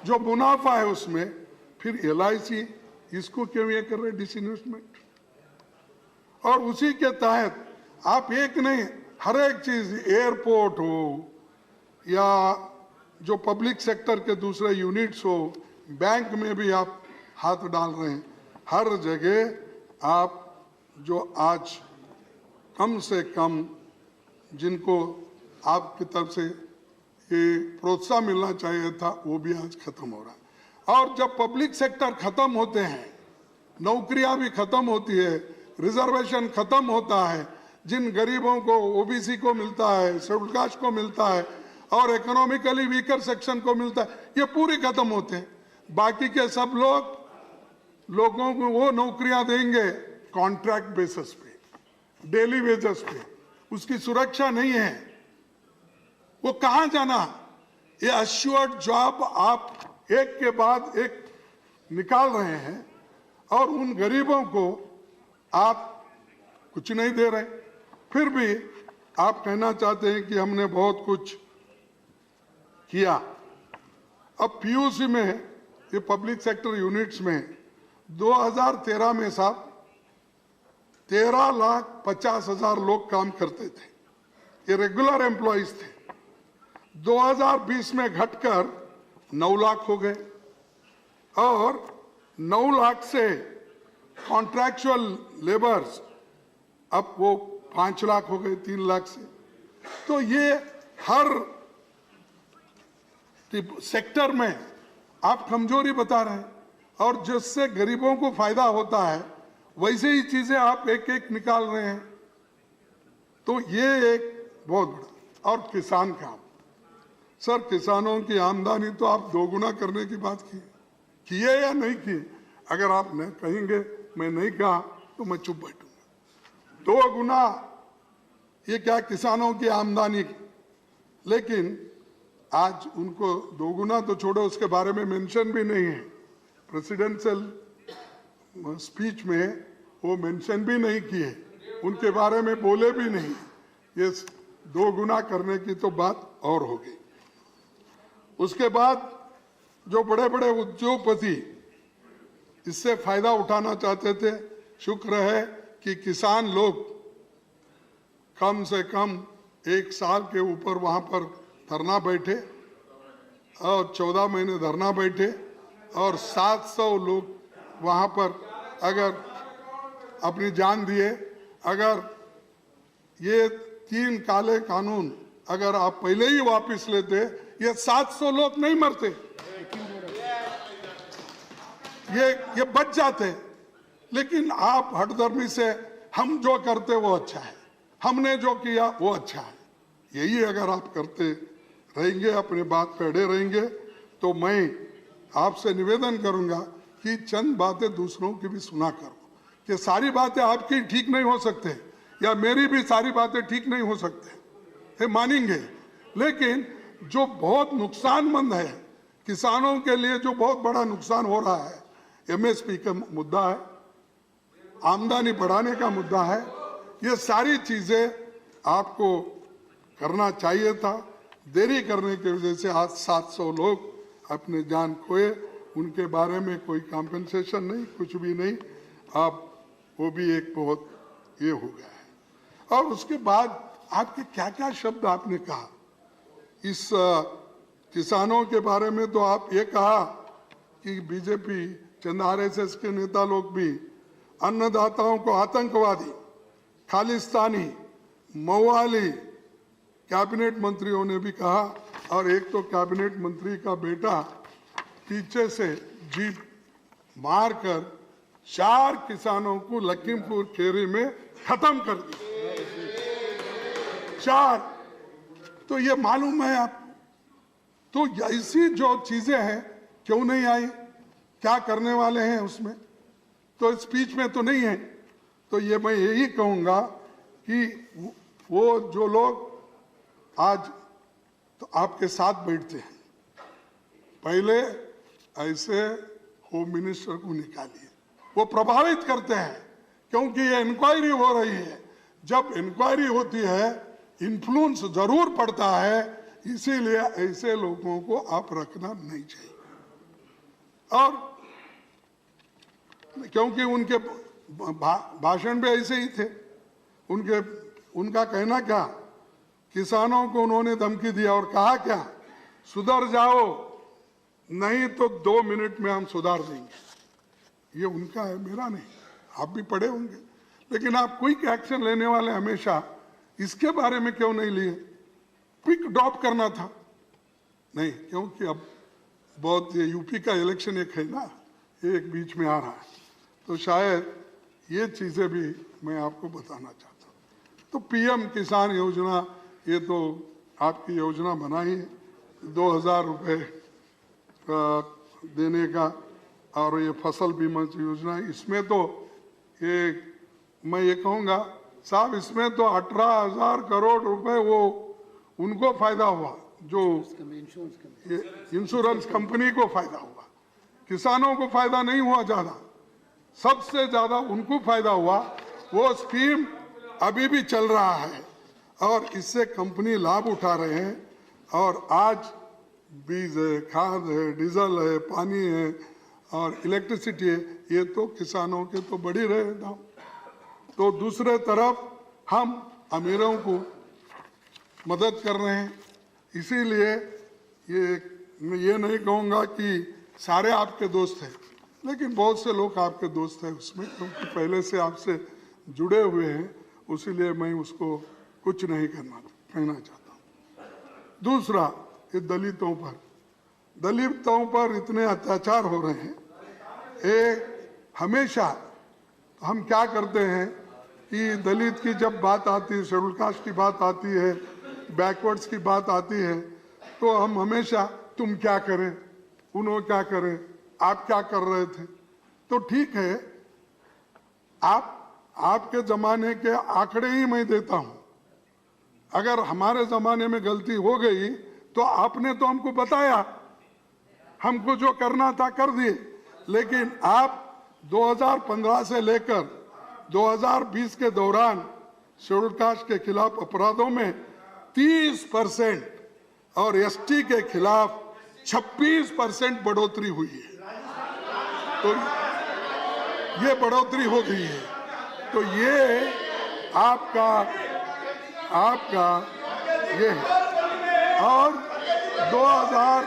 Speaker 2: जो मुनाफा है उसमें, फिर LIC इसको क्यों ये कर रहे डिसइन्वेस्टमेंट? और उसी के तहत आप एक नहीं, हर एक चीज, एयरपोर्ट हो या जो पब्लिक सेक्टर के दूसरे यूनिट्स हो, बैंक में भी आप हाथ डाल रहे हैं। हर जगह आप जो आज कम से कम जिनको आपकी तरफ से ये प्रोत्साहन मिलना चाहिए था, वो भी आज खत्म हो रहा है। और जब पब्लिक सेक्टर खत्म होते हैं, नौकरियां भी खत्म होती है, रिजर्वेशन खत्म होता है, जिन गरीबों को, OBC को मिलता है, शेड्यूल कास्ट को मिलता है और इकोनॉमिकली वीकर सेक्शन को मिलता है, ये पूरी खत्म होते हैं। बाकी के सब लोगों को वो नौकरियां देंगे कॉन्ट्रैक्ट बेसिस पे, डेली वेजेस पे, उसकी सुरक्षा नहीं है। वो कहां जाना? ये अश्योर्ड जॉब आप एक के बाद एक निकाल रहे हैं और उन गरीबों को आप कुछ नहीं दे रहे। फिर भी आप कहना चाहते हैं कि हमने बहुत कुछ किया। अब पीयूसी में, ये पब्लिक सेक्टर यूनिट्स में 2013 में साहब 13,50,000 लोग काम करते थे, ये रेगुलर एम्प्लॉइज थे। 2020 में घटकर 9 लाख हो गए और 9 लाख से कॉन्ट्रैक्चुअल लेबर्स अब वो 5 लाख हो गए, 3 लाख से। तो ये हर सेक्टर में आप कमजोरी बता रहे हैं और जिससे गरीबों को फायदा होता है वैसे ही चीजें आप एक एक निकाल रहे हैं। तो ये एक बहुत बड़ा। और किसान का सर, किसानों की आमदनी तो आप दोगुना करने की बात की, किए या नहीं किए? अगर आप नहीं कहेंगे मैं नहीं कहा तो मैं चुप बैठूंगा। 2 गुना ये क्या किसानों की आमदनी, लेकिन आज उनको 2 गुना तो छोड़ो, उसके बारे में मेंशन भी नहीं है। प्रेसिडेंशियल स्पीच में वो मेंशन भी नहीं किए, उनके बारे में बोले भी नहीं। ये 2 गुना करने की तो बात और हो गई। उसके बाद जो बड़े बड़े उद्योगपति इससे फायदा उठाना चाहते थे, शुक्र है कि किसान लोग कम से कम 1 साल के ऊपर वहां पर धरना बैठे और 14 महीने धरना बैठे और 700 लोग वहां पर अगर अपनी जान दिए। अगर ये 3 काले कानून अगर आप पहले ही वापस लेते, ये 700 लोग नहीं मरते, ये बच जाते। लेकिन आप हठधर्मी से हम जो करते वो अच्छा है, हमने जो किया वो अच्छा है, यही अगर आप करते रहेंगे, अपने बात पे अड़े रहेंगे, तो मैं आपसे निवेदन करूंगा कि चंद बातें दूसरों की भी सुना करो। कि सारी बातें आपकी ठीक नहीं हो सकते या मेरी भी सारी बातें ठीक नहीं हो सकते, ये मानेंगे, लेकिन जो बहुत नुकसानमंद है किसानों के लिए, जो बहुत बड़ा नुकसान हो रहा है, एमएसपी का मुद्दा है, आमदनी बढ़ाने का मुद्दा है, ये सारी चीजें आपको करना चाहिए था। देरी करने की वजह से आज 700 लोग अपने जान खोए, उनके बारे में कोई कॉम्पेंसेशन नहीं, कुछ भी नहीं। अब वो भी एक बहुत ये हो गया है। और उसके बाद आपके क्या क्या शब्द आपने कहा इस किसानों के बारे में। तो आप ये कहा कि बीजेपी, चंद आरएसएस के नेता लोग भी अन्नदाताओं को आतंकवादी, खालिस्तानी, मवाली कैबिनेट मंत्रियों ने भी कहा। और एक तो कैबिनेट मंत्री का बेटा पीछे से जीप मारकर 4 किसानों को लखीमपुर खीरी में खत्म कर दिया, 4। तो ये मालूम है आपको? तो ऐसी जो चीजें हैं क्यों नहीं आई, क्या करने वाले हैं उसमें? तो स्पीच में तो नहीं है। तो ये मैं यही कहूंगा कि वो जो लोग आज तो आपके साथ बैठते हैं, पहले ऐसे होम मिनिस्टर को निकालिए, वो प्रभावित करते हैं, क्योंकि ये इंक्वायरी हो रही है। जब इंक्वायरी होती है इन्फ्लुएंस जरूर पड़ता है, इसीलिए ऐसे लोगों को आप रखना नहीं चाहिए। और क्योंकि उनके भाषण भी ऐसे ही थे, उनका कहना क्या, किसानों को उन्होंने धमकी दिया और कहा क्या, सुधर जाओ नहीं तो 2 मिनट में हम सुधार देंगे। ये उनका है, मेरा नहीं। आप भी पढ़े होंगे, लेकिन आप क्विक एक्शन लेने वाले हमेशा इसके बारे में क्यों नहीं लिए? क्विक ड्रॉप करना था नहीं, क्योंकि अब बहुत ये यूपी का इलेक्शन एक है ना, ये एक बीच में आ रहा है, तो शायद ये चीजें भी मैं आपको बताना चाहता हूँ। तो पीएम किसान योजना, ये तो आपकी योजना बनाई है 2000 रुपये देने का, और ये फसल बीमा योजना, इसमें तो ये मैं ये कहूँगा साहब, इसमें तो 18,000 करोड़ रुपए वो उनको फायदा हुआ जो इंश्योरेंस कंपनी को फायदा हुआ, किसानों को फायदा नहीं हुआ ज्यादा, सबसे ज्यादा उनको फायदा हुआ। वो स्कीम अभी भी चल रहा है और इससे कंपनी लाभ उठा रहे हैं। और आज बीज है, खाद है, डीजल है, पानी है और इलेक्ट्रिसिटी है, ये तो किसानों के तो बढ़ ही रहे हैं दाम। तो दूसरे तरफ हम अमीरों को मदद कर रहे हैं। इसीलिए मैं ये नहीं कहूँगा कि सारे आपके दोस्त हैं, लेकिन बहुत से लोग आपके दोस्त हैं उसमें, क्योंकि पहले से आपसे जुड़े हुए हैं, इसीलिए मैं उसको कुछ नहीं कहना चाहता हूँ। दूसरा, ये दलितों पर इतने अत्याचार हो रहे हैं। हमेशा हम क्या करते हैं कि दलित की जब बात आती है, शेड्यूल कास्ट की बात आती है, बैकवर्ड्स की बात आती है, तो हम हमेशा तुम क्या करें, उन्होंने क्या करें, आप क्या कर रहे थे। तो ठीक है, आपके जमाने के आंकड़े ही मैं देता हूं। अगर हमारे जमाने में गलती हो गई तो आपने तो हमको बताया, हमको जो करना था कर दिए। लेकिन आप 2015 से लेकर 2020 के दौरान शेड्यूल कास्ट के खिलाफ अपराधों में 30% और एसटी के खिलाफ 26% बढ़ोतरी हुई है। तो ये बढ़ोतरी हो गई है। तो ये आपका ये है। और 2000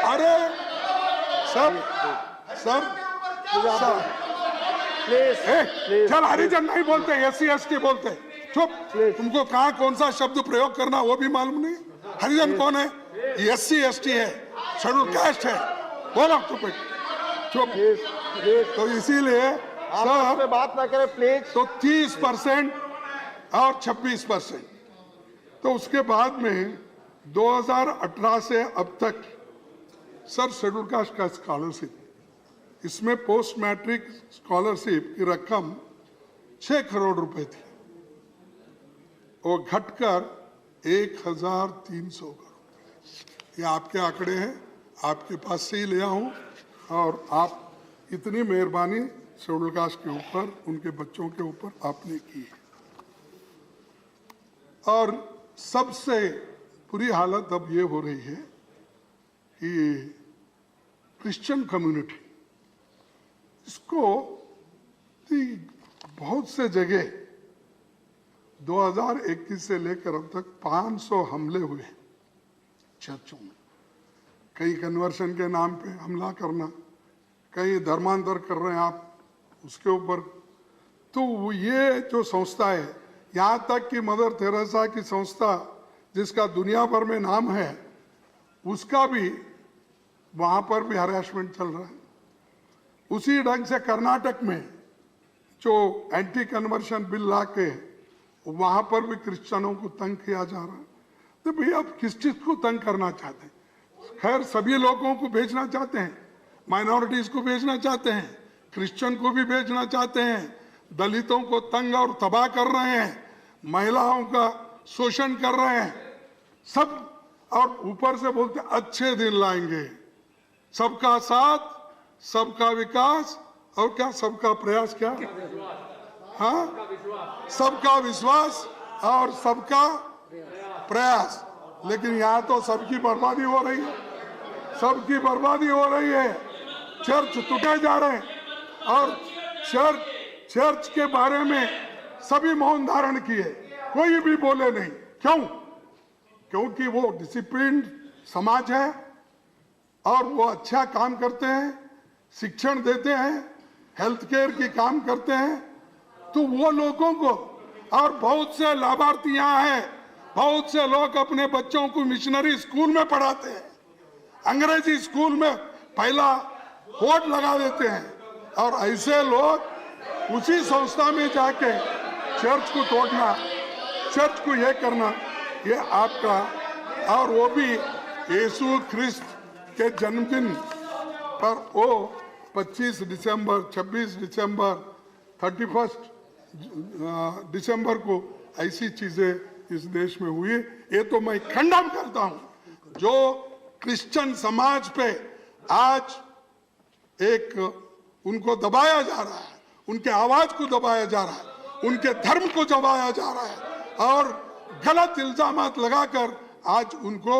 Speaker 2: अरे सब चल, हरिजन नहीं बोलते, एससी एसटी बोलते। चुप, तुमको कहाँ कौन सा शब्द प्रयोग करना वो भी मालूम नहीं। हरिजन कौन है? एससी एसटी है, शेड्यूल कास्ट है। बोलो चुप। तो इसीलिए
Speaker 1: सर बात ना करें प्लीज।
Speaker 2: तो 30% और 26%। तो उसके बाद में 2018 से अब तक सर शेड्यूल कास्ट का स्कॉलरशिप, इसमें पोस्ट मैट्रिक स्कॉलरशिप की रकम 6 करोड़ रुपए थी, वो घटकर 1300 करोड़। ये आपके आंकड़े हैं, आपके पास से ही लिया हूं। और आप इतनी मेहरबानी शेड्यूल कास्ट के ऊपर, उनके बच्चों के ऊपर आपने की है। और सबसे बुरी हालत अब ये हो रही है कि क्रिश्चियन कम्युनिटी, इसको बहुत से जगह 2021 से लेकर अब तक 500 हमले हुए चर्चों में। कहीं कन्वर्शन के नाम पे हमला करना, कहीं धर्मांतर कर रहे हैं आप उसके ऊपर। तो ये जो संस्था है, यहाँ तक कि मदर तेरेसा की संस्था जिसका दुनिया भर में नाम है, उसका भी वहाँ पर भी हरासमेंट चल रहा है। उसी ढंग से कर्नाटक में जो एंटी कन्वर्शन बिल ला के वहाँ पर भी क्रिश्चियनों को तंग किया जा रहा है। तो भैया आप किस चीज को तंग करना चाहते हैं? खैर, सभी लोगों को भेजना चाहते हैं, माइनॉरिटीज को भेजना चाहते हैं, क्रिश्चियन को भी भेजना चाहते हैं, दलितों को तंग और तबाह कर रहे हैं, महिलाओं का शोषण कर रहे हैं सब। और ऊपर से बोलते अच्छे दिन लाएंगे, सबका साथ, सबका विकास और क्या सबका प्रयास, क्या हाँ, सबका विश्वास और सबका प्रयास। लेकिन यहाँ तो सबकी बर्बादी हो रही है, सबकी बर्बादी हो रही है। चर्च टूटे जा रहे हैं और चर्च के बारे में सभी मौन धारण किए, कोई भी बोले नहीं। क्यों? क्योंकि वो डिसिप्लिन समाज है और वो अच्छा काम करते हैं, शिक्षण देते हैं, हेल्थ केयर की काम करते हैं। तो वो लोगों को, और बहुत से लाभार्थी यहाँ हैं, बहुत से लोग अपने बच्चों को मिशनरी स्कूल में पढ़ाते हैं, अंग्रेजी स्कूल में पहला वोट लगा देते हैं। और ऐसे लोग उसी संस्था में जाके चर्च को तोड़ना, चर्च को ये करना, ये आपका, और वो भी यीशु ख्रिस्त के जन्मदिन पर वो 25 दिसंबर, 26 दिसंबर, 31 दिसंबर को ऐसी चीजें इस देश में हुई। ये तो मैं खंडन करता हूं। जो क्रिश्चियन समाज पे आज एक उनको दबाया जा रहा है, उनके आवाज को दबाया जा रहा है, उनके धर्म को दबाया जा रहा है और गलत इल्जामात लगाकर आज उनको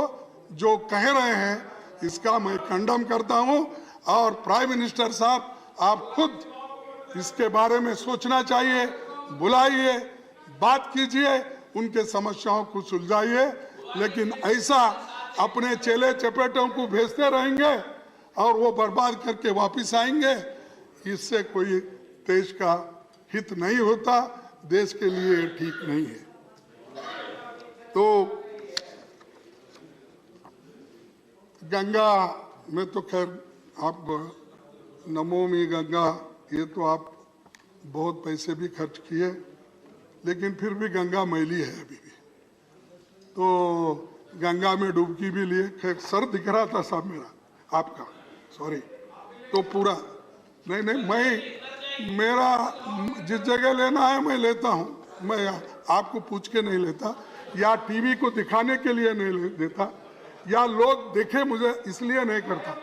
Speaker 2: जो कह रहे हैं, इसका मैं कंडम करता हूं। और प्राइम मिनिस्टर साहब, आप खुद इसके बारे में सोचना चाहिए, बुलाइए, बात कीजिए, उनके समस्याओं को सुलझाइए। लेकिन ऐसा अपने चेले चपेटों को भेजते रहेंगे और वो बर्बाद करके वापस आएंगे, इससे कोई देश का हित नहीं होता, देश के लिए ठीक नहीं है। तो गंगा में तो खैर आप नमोमि गंगा, ये तो आप बहुत पैसे भी खर्च किए, लेकिन फिर भी गंगा मैली है अभी भी। तो गंगा में डुबकी भी लिए, खैर सर दिख रहा था साहब मेरा, आपका, सॉरी। तो पूरा नहीं, मेरा जिस जगह लेना है मैं लेता हूँ, मैं आपको पूछ के नहीं लेता, या टीवी को दिखाने के लिए नहीं देता, या लोग देखे मुझे इसलिए नहीं करता।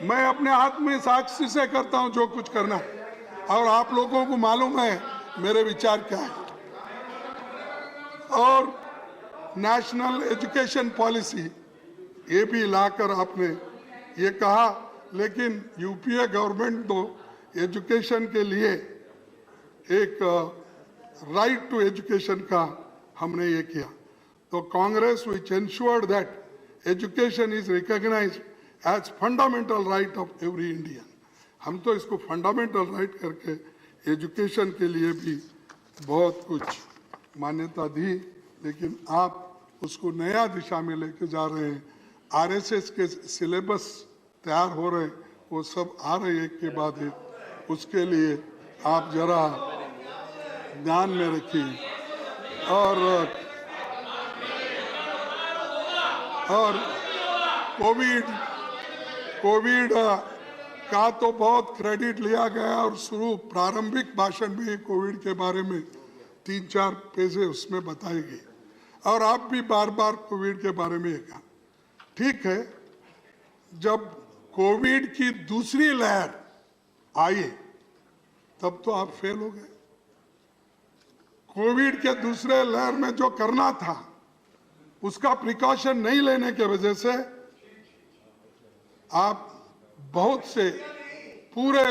Speaker 2: मैं अपने हाथ में साक्षी से करता हूँ जो कुछ करना है, और आप लोगों को मालूम है मेरे विचार क्या है। और नेशनल एजुकेशन पॉलिसी ये भी लाकर आपने ये कहा, लेकिन यूपीए गवर्नमेंट तो एजुकेशन के लिए एक राइट टू एजुकेशन का हमने ये किया। तो कांग्रेस विच ensured that education is recognized as fundamental right of every Indian, हम तो इसको फंडामेंटल राइट करके एजुकेशन के लिए भी बहुत कुछ मान्यता दी, लेकिन आप उसको नया दिशा में लेके जा रहे हैं। आरएसएस के सिलेबस तैयार हो रहे, वो सब आ रहे एक के बाद एक, उसके लिए आप जरा ध्यान में रखिए। और कोविड का तो बहुत क्रेडिट लिया गया, और शुरू प्रारंभिक भाषण में कोविड के बारे में 3-4 पेजे उसमें बताई गई, और आप भी बार बार कोविड के बारे में कहा। ठीक है, जब कोविड की दूसरी लहर आई तब तो आप फेल हो गए। कोविड के दूसरे लहर में जो करना था उसका प्रिकॉशन नहीं लेने के वजह से आप बहुत से पूरे,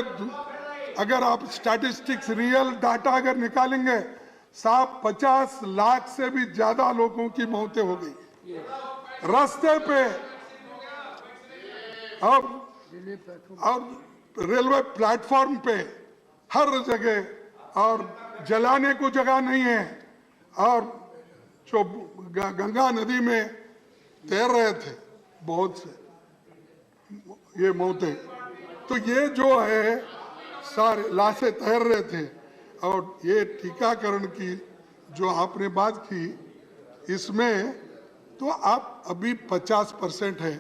Speaker 2: अगर आप स्टैटिस्टिक्स रियल डाटा अगर निकालेंगे, साहब 50 लाख से भी ज्यादा लोगों की मौतें हो गई रास्ते पे। अब रेलवे प्लेटफॉर्म पे हर जगह, और जलाने को जगह नहीं है, और जो गंगा नदी में तैर रहे थे बहुत से ये मौतें। तो ये जो है सारे लाशें तैर रहे थे। और ये टीकाकरण की जो आपने बात की, इसमें तो आप अभी 50% है।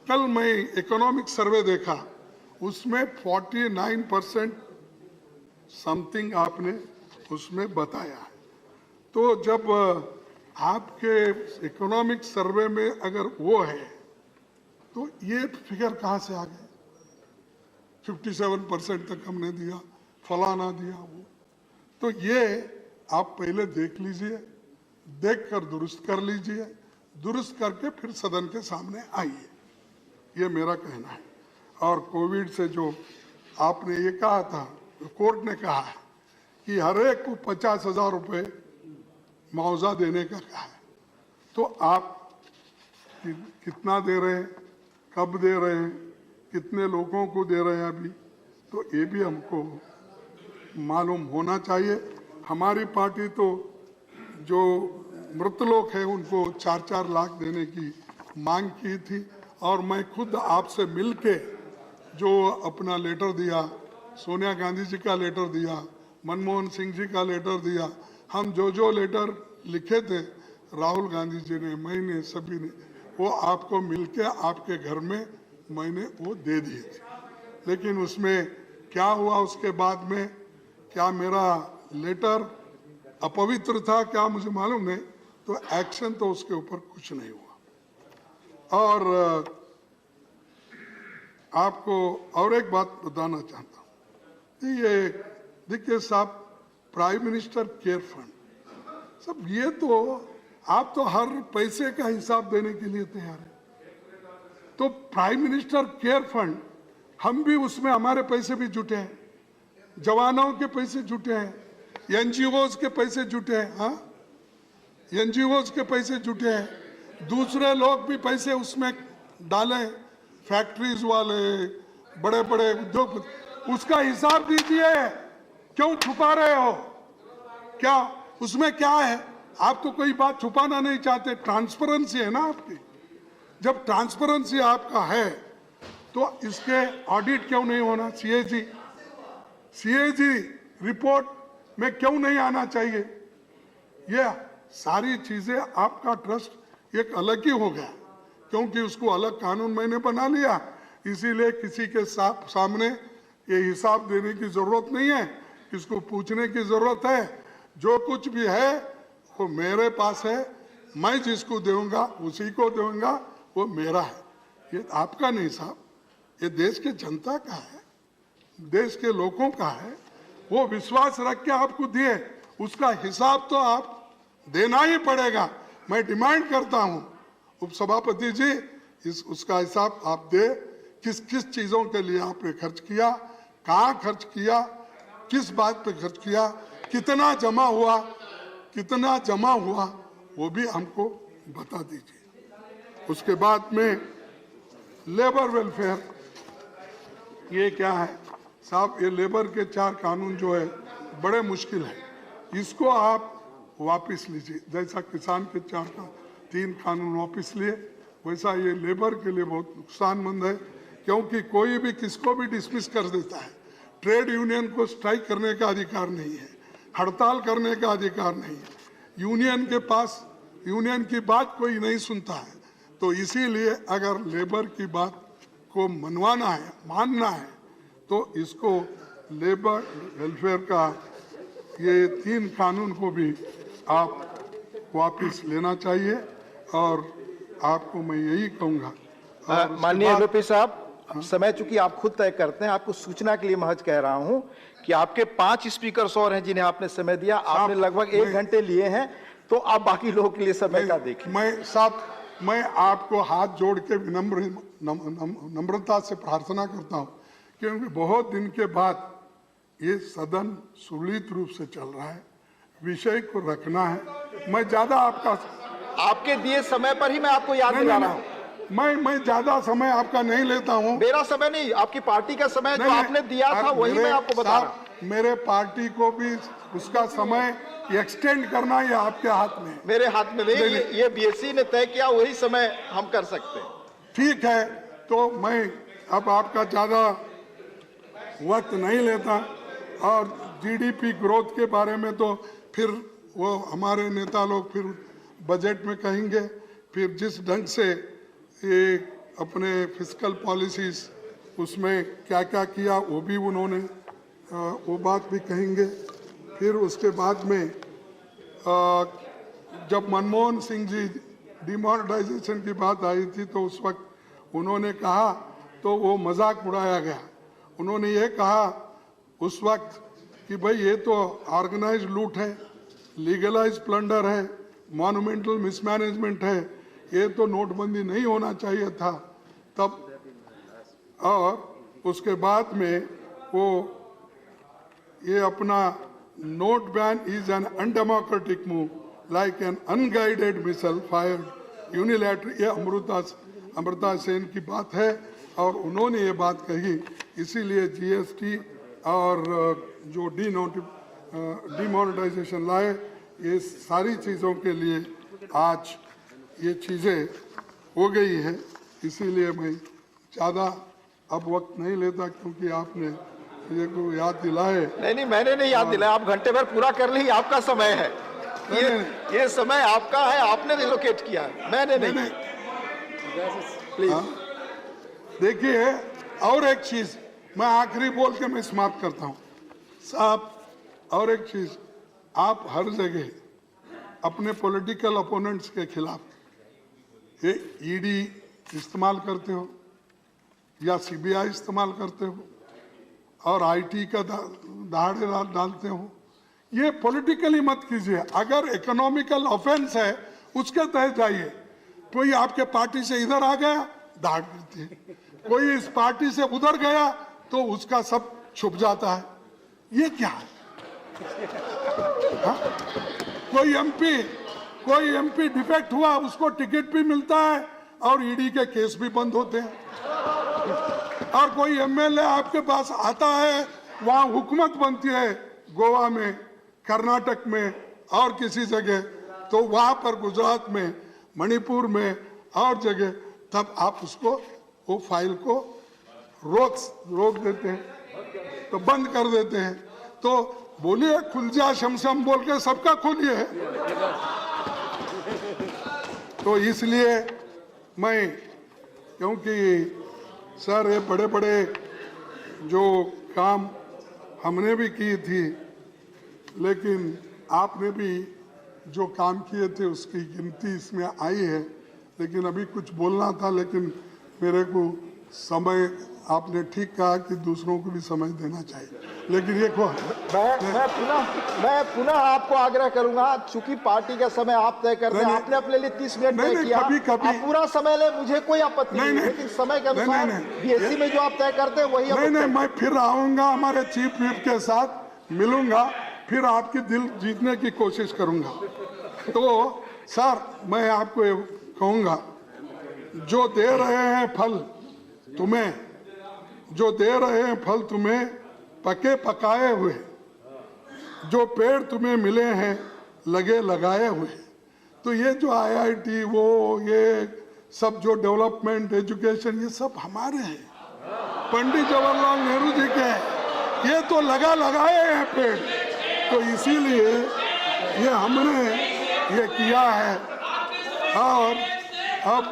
Speaker 2: कल मैं इकोनॉमिक सर्वे देखा, उसमें 49% समथिंग आपने उसमें बताया है। तो जब आपके इकोनॉमिक सर्वे में अगर वो है, तो ये फिगर कहाँ से आ गए? 57% तक हमने दिया, फलाना दिया वो। तो ये आप पहले देख लीजिए, देखकर दुरुस्त कर लीजिए, दुरुस्त करके फिर सदन के सामने आइए, ये मेरा कहना है। और कोविड से जो आपने ये कहा था, कोर्ट ने कहा है कि हर एक को 50,000 रुपये मुआवजा देने का कहा है। तो आप कितना दे रहे हैं, कब दे रहे हैं, कितने लोगों को दे रहे हैं अभी, तो ये भी हमको मालूम होना चाहिए। हमारी पार्टी तो जो मृत लोग हैं उनको 4-4 लाख देने की मांग की थी, और मैं खुद आपसे मिलके जो अपना लेटर दिया, सोनिया गांधी जी का लेटर दिया, मनमोहन सिंह जी का लेटर दिया, हम जो लेटर लिखे थे, राहुल गांधी जी ने, मैंने, सभी ने, वो आपको मिलके आपके घर में मैंने वो दे दिए थे। लेकिन उसमें क्या हुआ उसके बाद में, क्या मेरा लेटर अपवित्र था क्या मुझे मालूम नहीं, तो एक्शन तो उसके ऊपर कुछ नहीं हुआ। और आपको और एक बात बताना चाहता हूँ, ये देखिए साहब, प्राइम मिनिस्टर केयर फंड, सब ये तो आप तो हर पैसे का हिसाब देने के लिए तैयार है। तो प्राइम मिनिस्टर केयर फंड, हम भी उसमें हमारे पैसे भी जुटे हैं, जवानों के पैसे जुटे हैं, एनजीओज के पैसे जुटे हैं, हाँ एनजीओज के पैसे जुटे हैं, दूसरे लोग भी पैसे उसमें डालें, फैक्ट्रीज वाले, बड़े बड़े उद्योग, उसका हिसाब दीजिए। क्यों छुपा रहे हो? क्या उसमें क्या है? आप तो कोई बात छुपाना नहीं चाहते, ट्रांसपेरेंसी है ना आपकी। जब ट्रांसपेरेंसी आपका है तो इसके ऑडिट क्यों नहीं होना? सीएजी रिपोर्ट में क्यों नहीं आना चाहिए? ये सारी चीजें, आपका ट्रस्ट एक अलग ही हो गया, क्योंकि उसको अलग कानून मैंने बना लिया, इसीलिए किसी के सामने ये हिसाब देने की जरूरत नहीं है, किसको पूछने की जरूरत है। जो कुछ भी है वो मेरे पास है, मैं जिसको दूंगा उसी को दूंगा, वो मेरा है, ये आपका नहीं साहब, ये देश के जनता का है, देश के लोगों का है। वो विश्वास रख के आपको दिए, उसका हिसाब तो आप देना ही पड़ेगा। मैं डिमांड करता हूं उपसभापति जी, उसका हिसाब आप दे, किस किस चीजों के लिए आपने खर्च किया, कहाँ खर्च किया, किस बात पे खर्च किया, कितना जमा हुआ, वो भी हमको बता दीजिए। उसके बाद में लेबर वेलफेयर, ये क्या है साहब? ये लेबर के 4 कानून जो है बड़े मुश्किल है, इसको आप वापस लीजिए। जैसा किसान के 3 कानून वापस लिए, वैसा ये लेबर के लिए बहुत नुकसानमंद है, क्योंकि कोई भी किसको भी डिसमिस कर देता है। ट्रेड यूनियन को स्ट्राइक करने का अधिकार नहीं है, हड़ताल करने का अधिकार नहीं है, यूनियन के पास यूनियन की बात कोई नहीं सुनता है। तो इसीलिए अगर लेबर की बात को मनवाना है, मानना है, तो इसको लेबर वेलफेयर का ये 3 कानून को भी आप वापस लेना चाहिए। और आपको मैं यही कहूँगा।
Speaker 1: माननीय एमएलपी साहब, समय चूंकि आप खुद तय करते हैं, आपको सूचना के लिए महज कह रहा हूं कि आपके 5 स्पीकर्स और हैं जिन्हें आपने समय दिया, आपने लगभग 1 घंटे लिए हैं, तो आप बाकी लोगों के लिए समय का देखें।
Speaker 2: मैं आपको हाथ जोड़ के नम्रता से प्रार्थना करता हूं, क्योंकि बहुत दिन के बाद ये सदन सुललित रूप से चल रहा है, विषय को रखना है। मैं ज्यादा
Speaker 1: आपके दिए समय पर ही मैं आपको याद दिला रहा हूं।
Speaker 2: मैं ज्यादा समय आपका नहीं लेता हूं।
Speaker 1: मेरा समय नहीं, आपकी पार्टी का समय जो आपने दिया था वही मैं आपको बता रहा हूं।
Speaker 2: मेरे पार्टी को भी उसका समय एक्सटेंड करना ये आपके हाथ में,
Speaker 1: मेरे हाथ में नहीं। ये बीएससी ने तय किया, वही समय हम कर सकते हैं।
Speaker 2: ठीक है, तो मैं अब आपका ज्यादा वक्त नहीं लेता। और जीडीपी ग्रोथ के बारे में तो फिर वो हमारे नेता लोग फिर बजट में कहेंगे, फिर जिस ढंग से ये अपने फिस्कल पॉलिसीज उसमें क्या क्या किया वो भी उन्होंने वो बात भी कहेंगे। फिर उसके बाद में जब मनमोहन सिंह जी डिमोनेटाइजेशन की बात आई थी, तो उस वक्त उन्होंने कहा, तो वो मजाक उड़ाया गया। उन्होंने ये कहा उस वक्त कि भाई ये तो ऑर्गेनाइज्ड लूट है, लीगलाइज प्लंडर है, मॉन्यूमेंटल मिसमैनेजमेंट है, ये तो नोटबंदी नहीं होना चाहिए था तब। और उसके बाद में वो ये अपना note ban is an undemocratic move like an unguided missile fired unilateral, ये अमृता सेन की बात है और उन्होंने ये बात कही। इसीलिए जीएसटी और जो डिमोनेटाइजेशन लाए, ये सारी चीज़ों के लिए आज ये चीज़ें हो गई है। इसीलिए मैं ज़्यादा अब वक्त नहीं लेता, क्योंकि आपने मुझे को याद दिलाए।
Speaker 1: नहीं, मैंने नहीं याद दिलाया, आप घंटे भर पूरा कर ली, आपका समय है। ये समय आपका है, आपने रिलोकेट किया, मैंने नहीं। प्लीज
Speaker 2: देखिए, और एक चीज मैं आखिरी बोल के मैं समाप्त करता हूं साहब। और एक चीज, आप हर जगह अपने पॉलिटिकल अपोनेंट्स के खिलाफ ये ईडी इस्तेमाल करते हो या सीबीआई इस्तेमाल करते हो, और आईटी का दहाड़े डालते हो। ये पॉलिटिकली मत कीजिए। अगर इकोनॉमिकल ऑफेंस है उसके तहत जाइए। कोई आपके पार्टी से इधर आ गया दहाड़ देते हैं, कोई इस पार्टी से उधर गया तो उसका सब छुप जाता है। ये क्या है? हाँ? कोई एमपी डिफेक्ट हुआ उसको टिकट भी मिलता है और ईडी के केस भी बंद होते हैं। और कोई एमएलए आपके पास आता है, वहां हुकूमत बनती है गोवा में, कर्नाटक में और किसी जगह, तो वहां पर गुजरात में, मणिपुर में और जगह, तब आप उसको वो फाइल को रोक देते हैं, तो बंद कर देते हैं। तो बोलिए खुल जा शमशम बोल के सबका खोलिए। तो इसलिए मैं, क्योंकि सर ये बड़े बड़े जो काम हमने भी की थी, लेकिन आपने भी जो काम किए थे उसकी गिनती इसमें आई है। लेकिन अभी कुछ बोलना था, लेकिन मेरे को समय, आपने ठीक कहा कि दूसरों को भी समय देना चाहिए, लेकिन ये
Speaker 1: मैं पुनः आपको आग्रह करूंगा, चूंकि पार्टी का समय आप तय करते हैं, आपने अपने लिए 30 मिनट तय किया, आप पूरा समय ले, मुझे कोई आपत्ति नहीं, लेकिन समय के अनुसार बीएससी में जो आप तय करते हैं वही।
Speaker 2: नहीं, मैं फिर आऊंगा, हमारे चीफ व्हिप के साथ मिलूंगा, फिर आपकी दिल जीतने की कोशिश करूंगा। तो सर मैं आपको कहूंगा, जो दे रहे हैं फल तुम्हें, जो दे रहे हैं फल तुम्हें पके पकाए हुए, जो पेड़ तुम्हें मिले हैं लगे लगाए हुए। तो ये जो आईआईटी, वो ये सब जो डेवलपमेंट, एजुकेशन, ये सब हमारे हैं, पंडित जवाहरलाल नेहरू जी के हैं। ये तो लगाए हैं पेड़, तो इसीलिए ये हमने ये किया है। और अब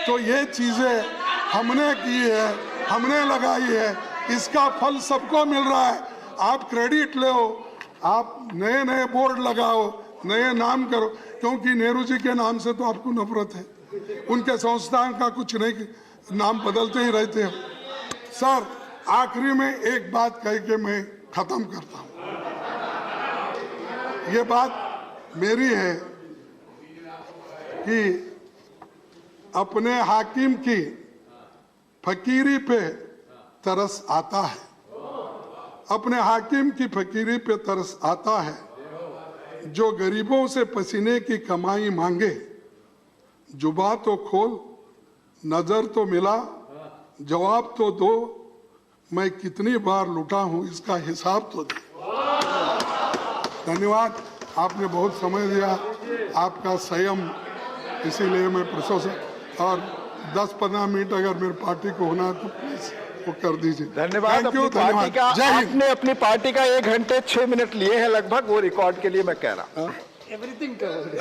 Speaker 2: तो ये चीजें हमने की है, हमने लगाई है, इसका फल सबको मिल रहा है। आप क्रेडिट लो, आप नए नए बोर्ड लगाओ, नए नाम करो, क्योंकि नेहरू जी के नाम से तो आपको नफरत है, उनके संस्थान का कुछ नहीं, नाम बदलते ही रहते हो। सर आखिरी में एक बात कह के मैं खत्म करता हूँ। ये बात मेरी है कि अपने हाकिम की फकीरी पे तरस आता है, अपने हाकिम की फकीरी पे तरस आता है। जो गरीबों से पसीने की कमाई मांगे, जुबा तो खोल, नजर तो मिला, जवाब तो दो, मैं कितनी बार लुटा हूं इसका हिसाब तो दे। धन्यवाद, आपने बहुत समय दिया, आपका संयम, इसीलिए मैं प्रशंसक। और 10-15 मिनट अगर मेरी पार्टी को होना है तो प्लीज वो कर दीजिए।
Speaker 1: धन्यवाद। आपने अपनी पार्टी का 1 घंटे 6 मिनट लिए हैं लगभग, वो रिकॉर्ड के लिए मैं कह रहा हूँ।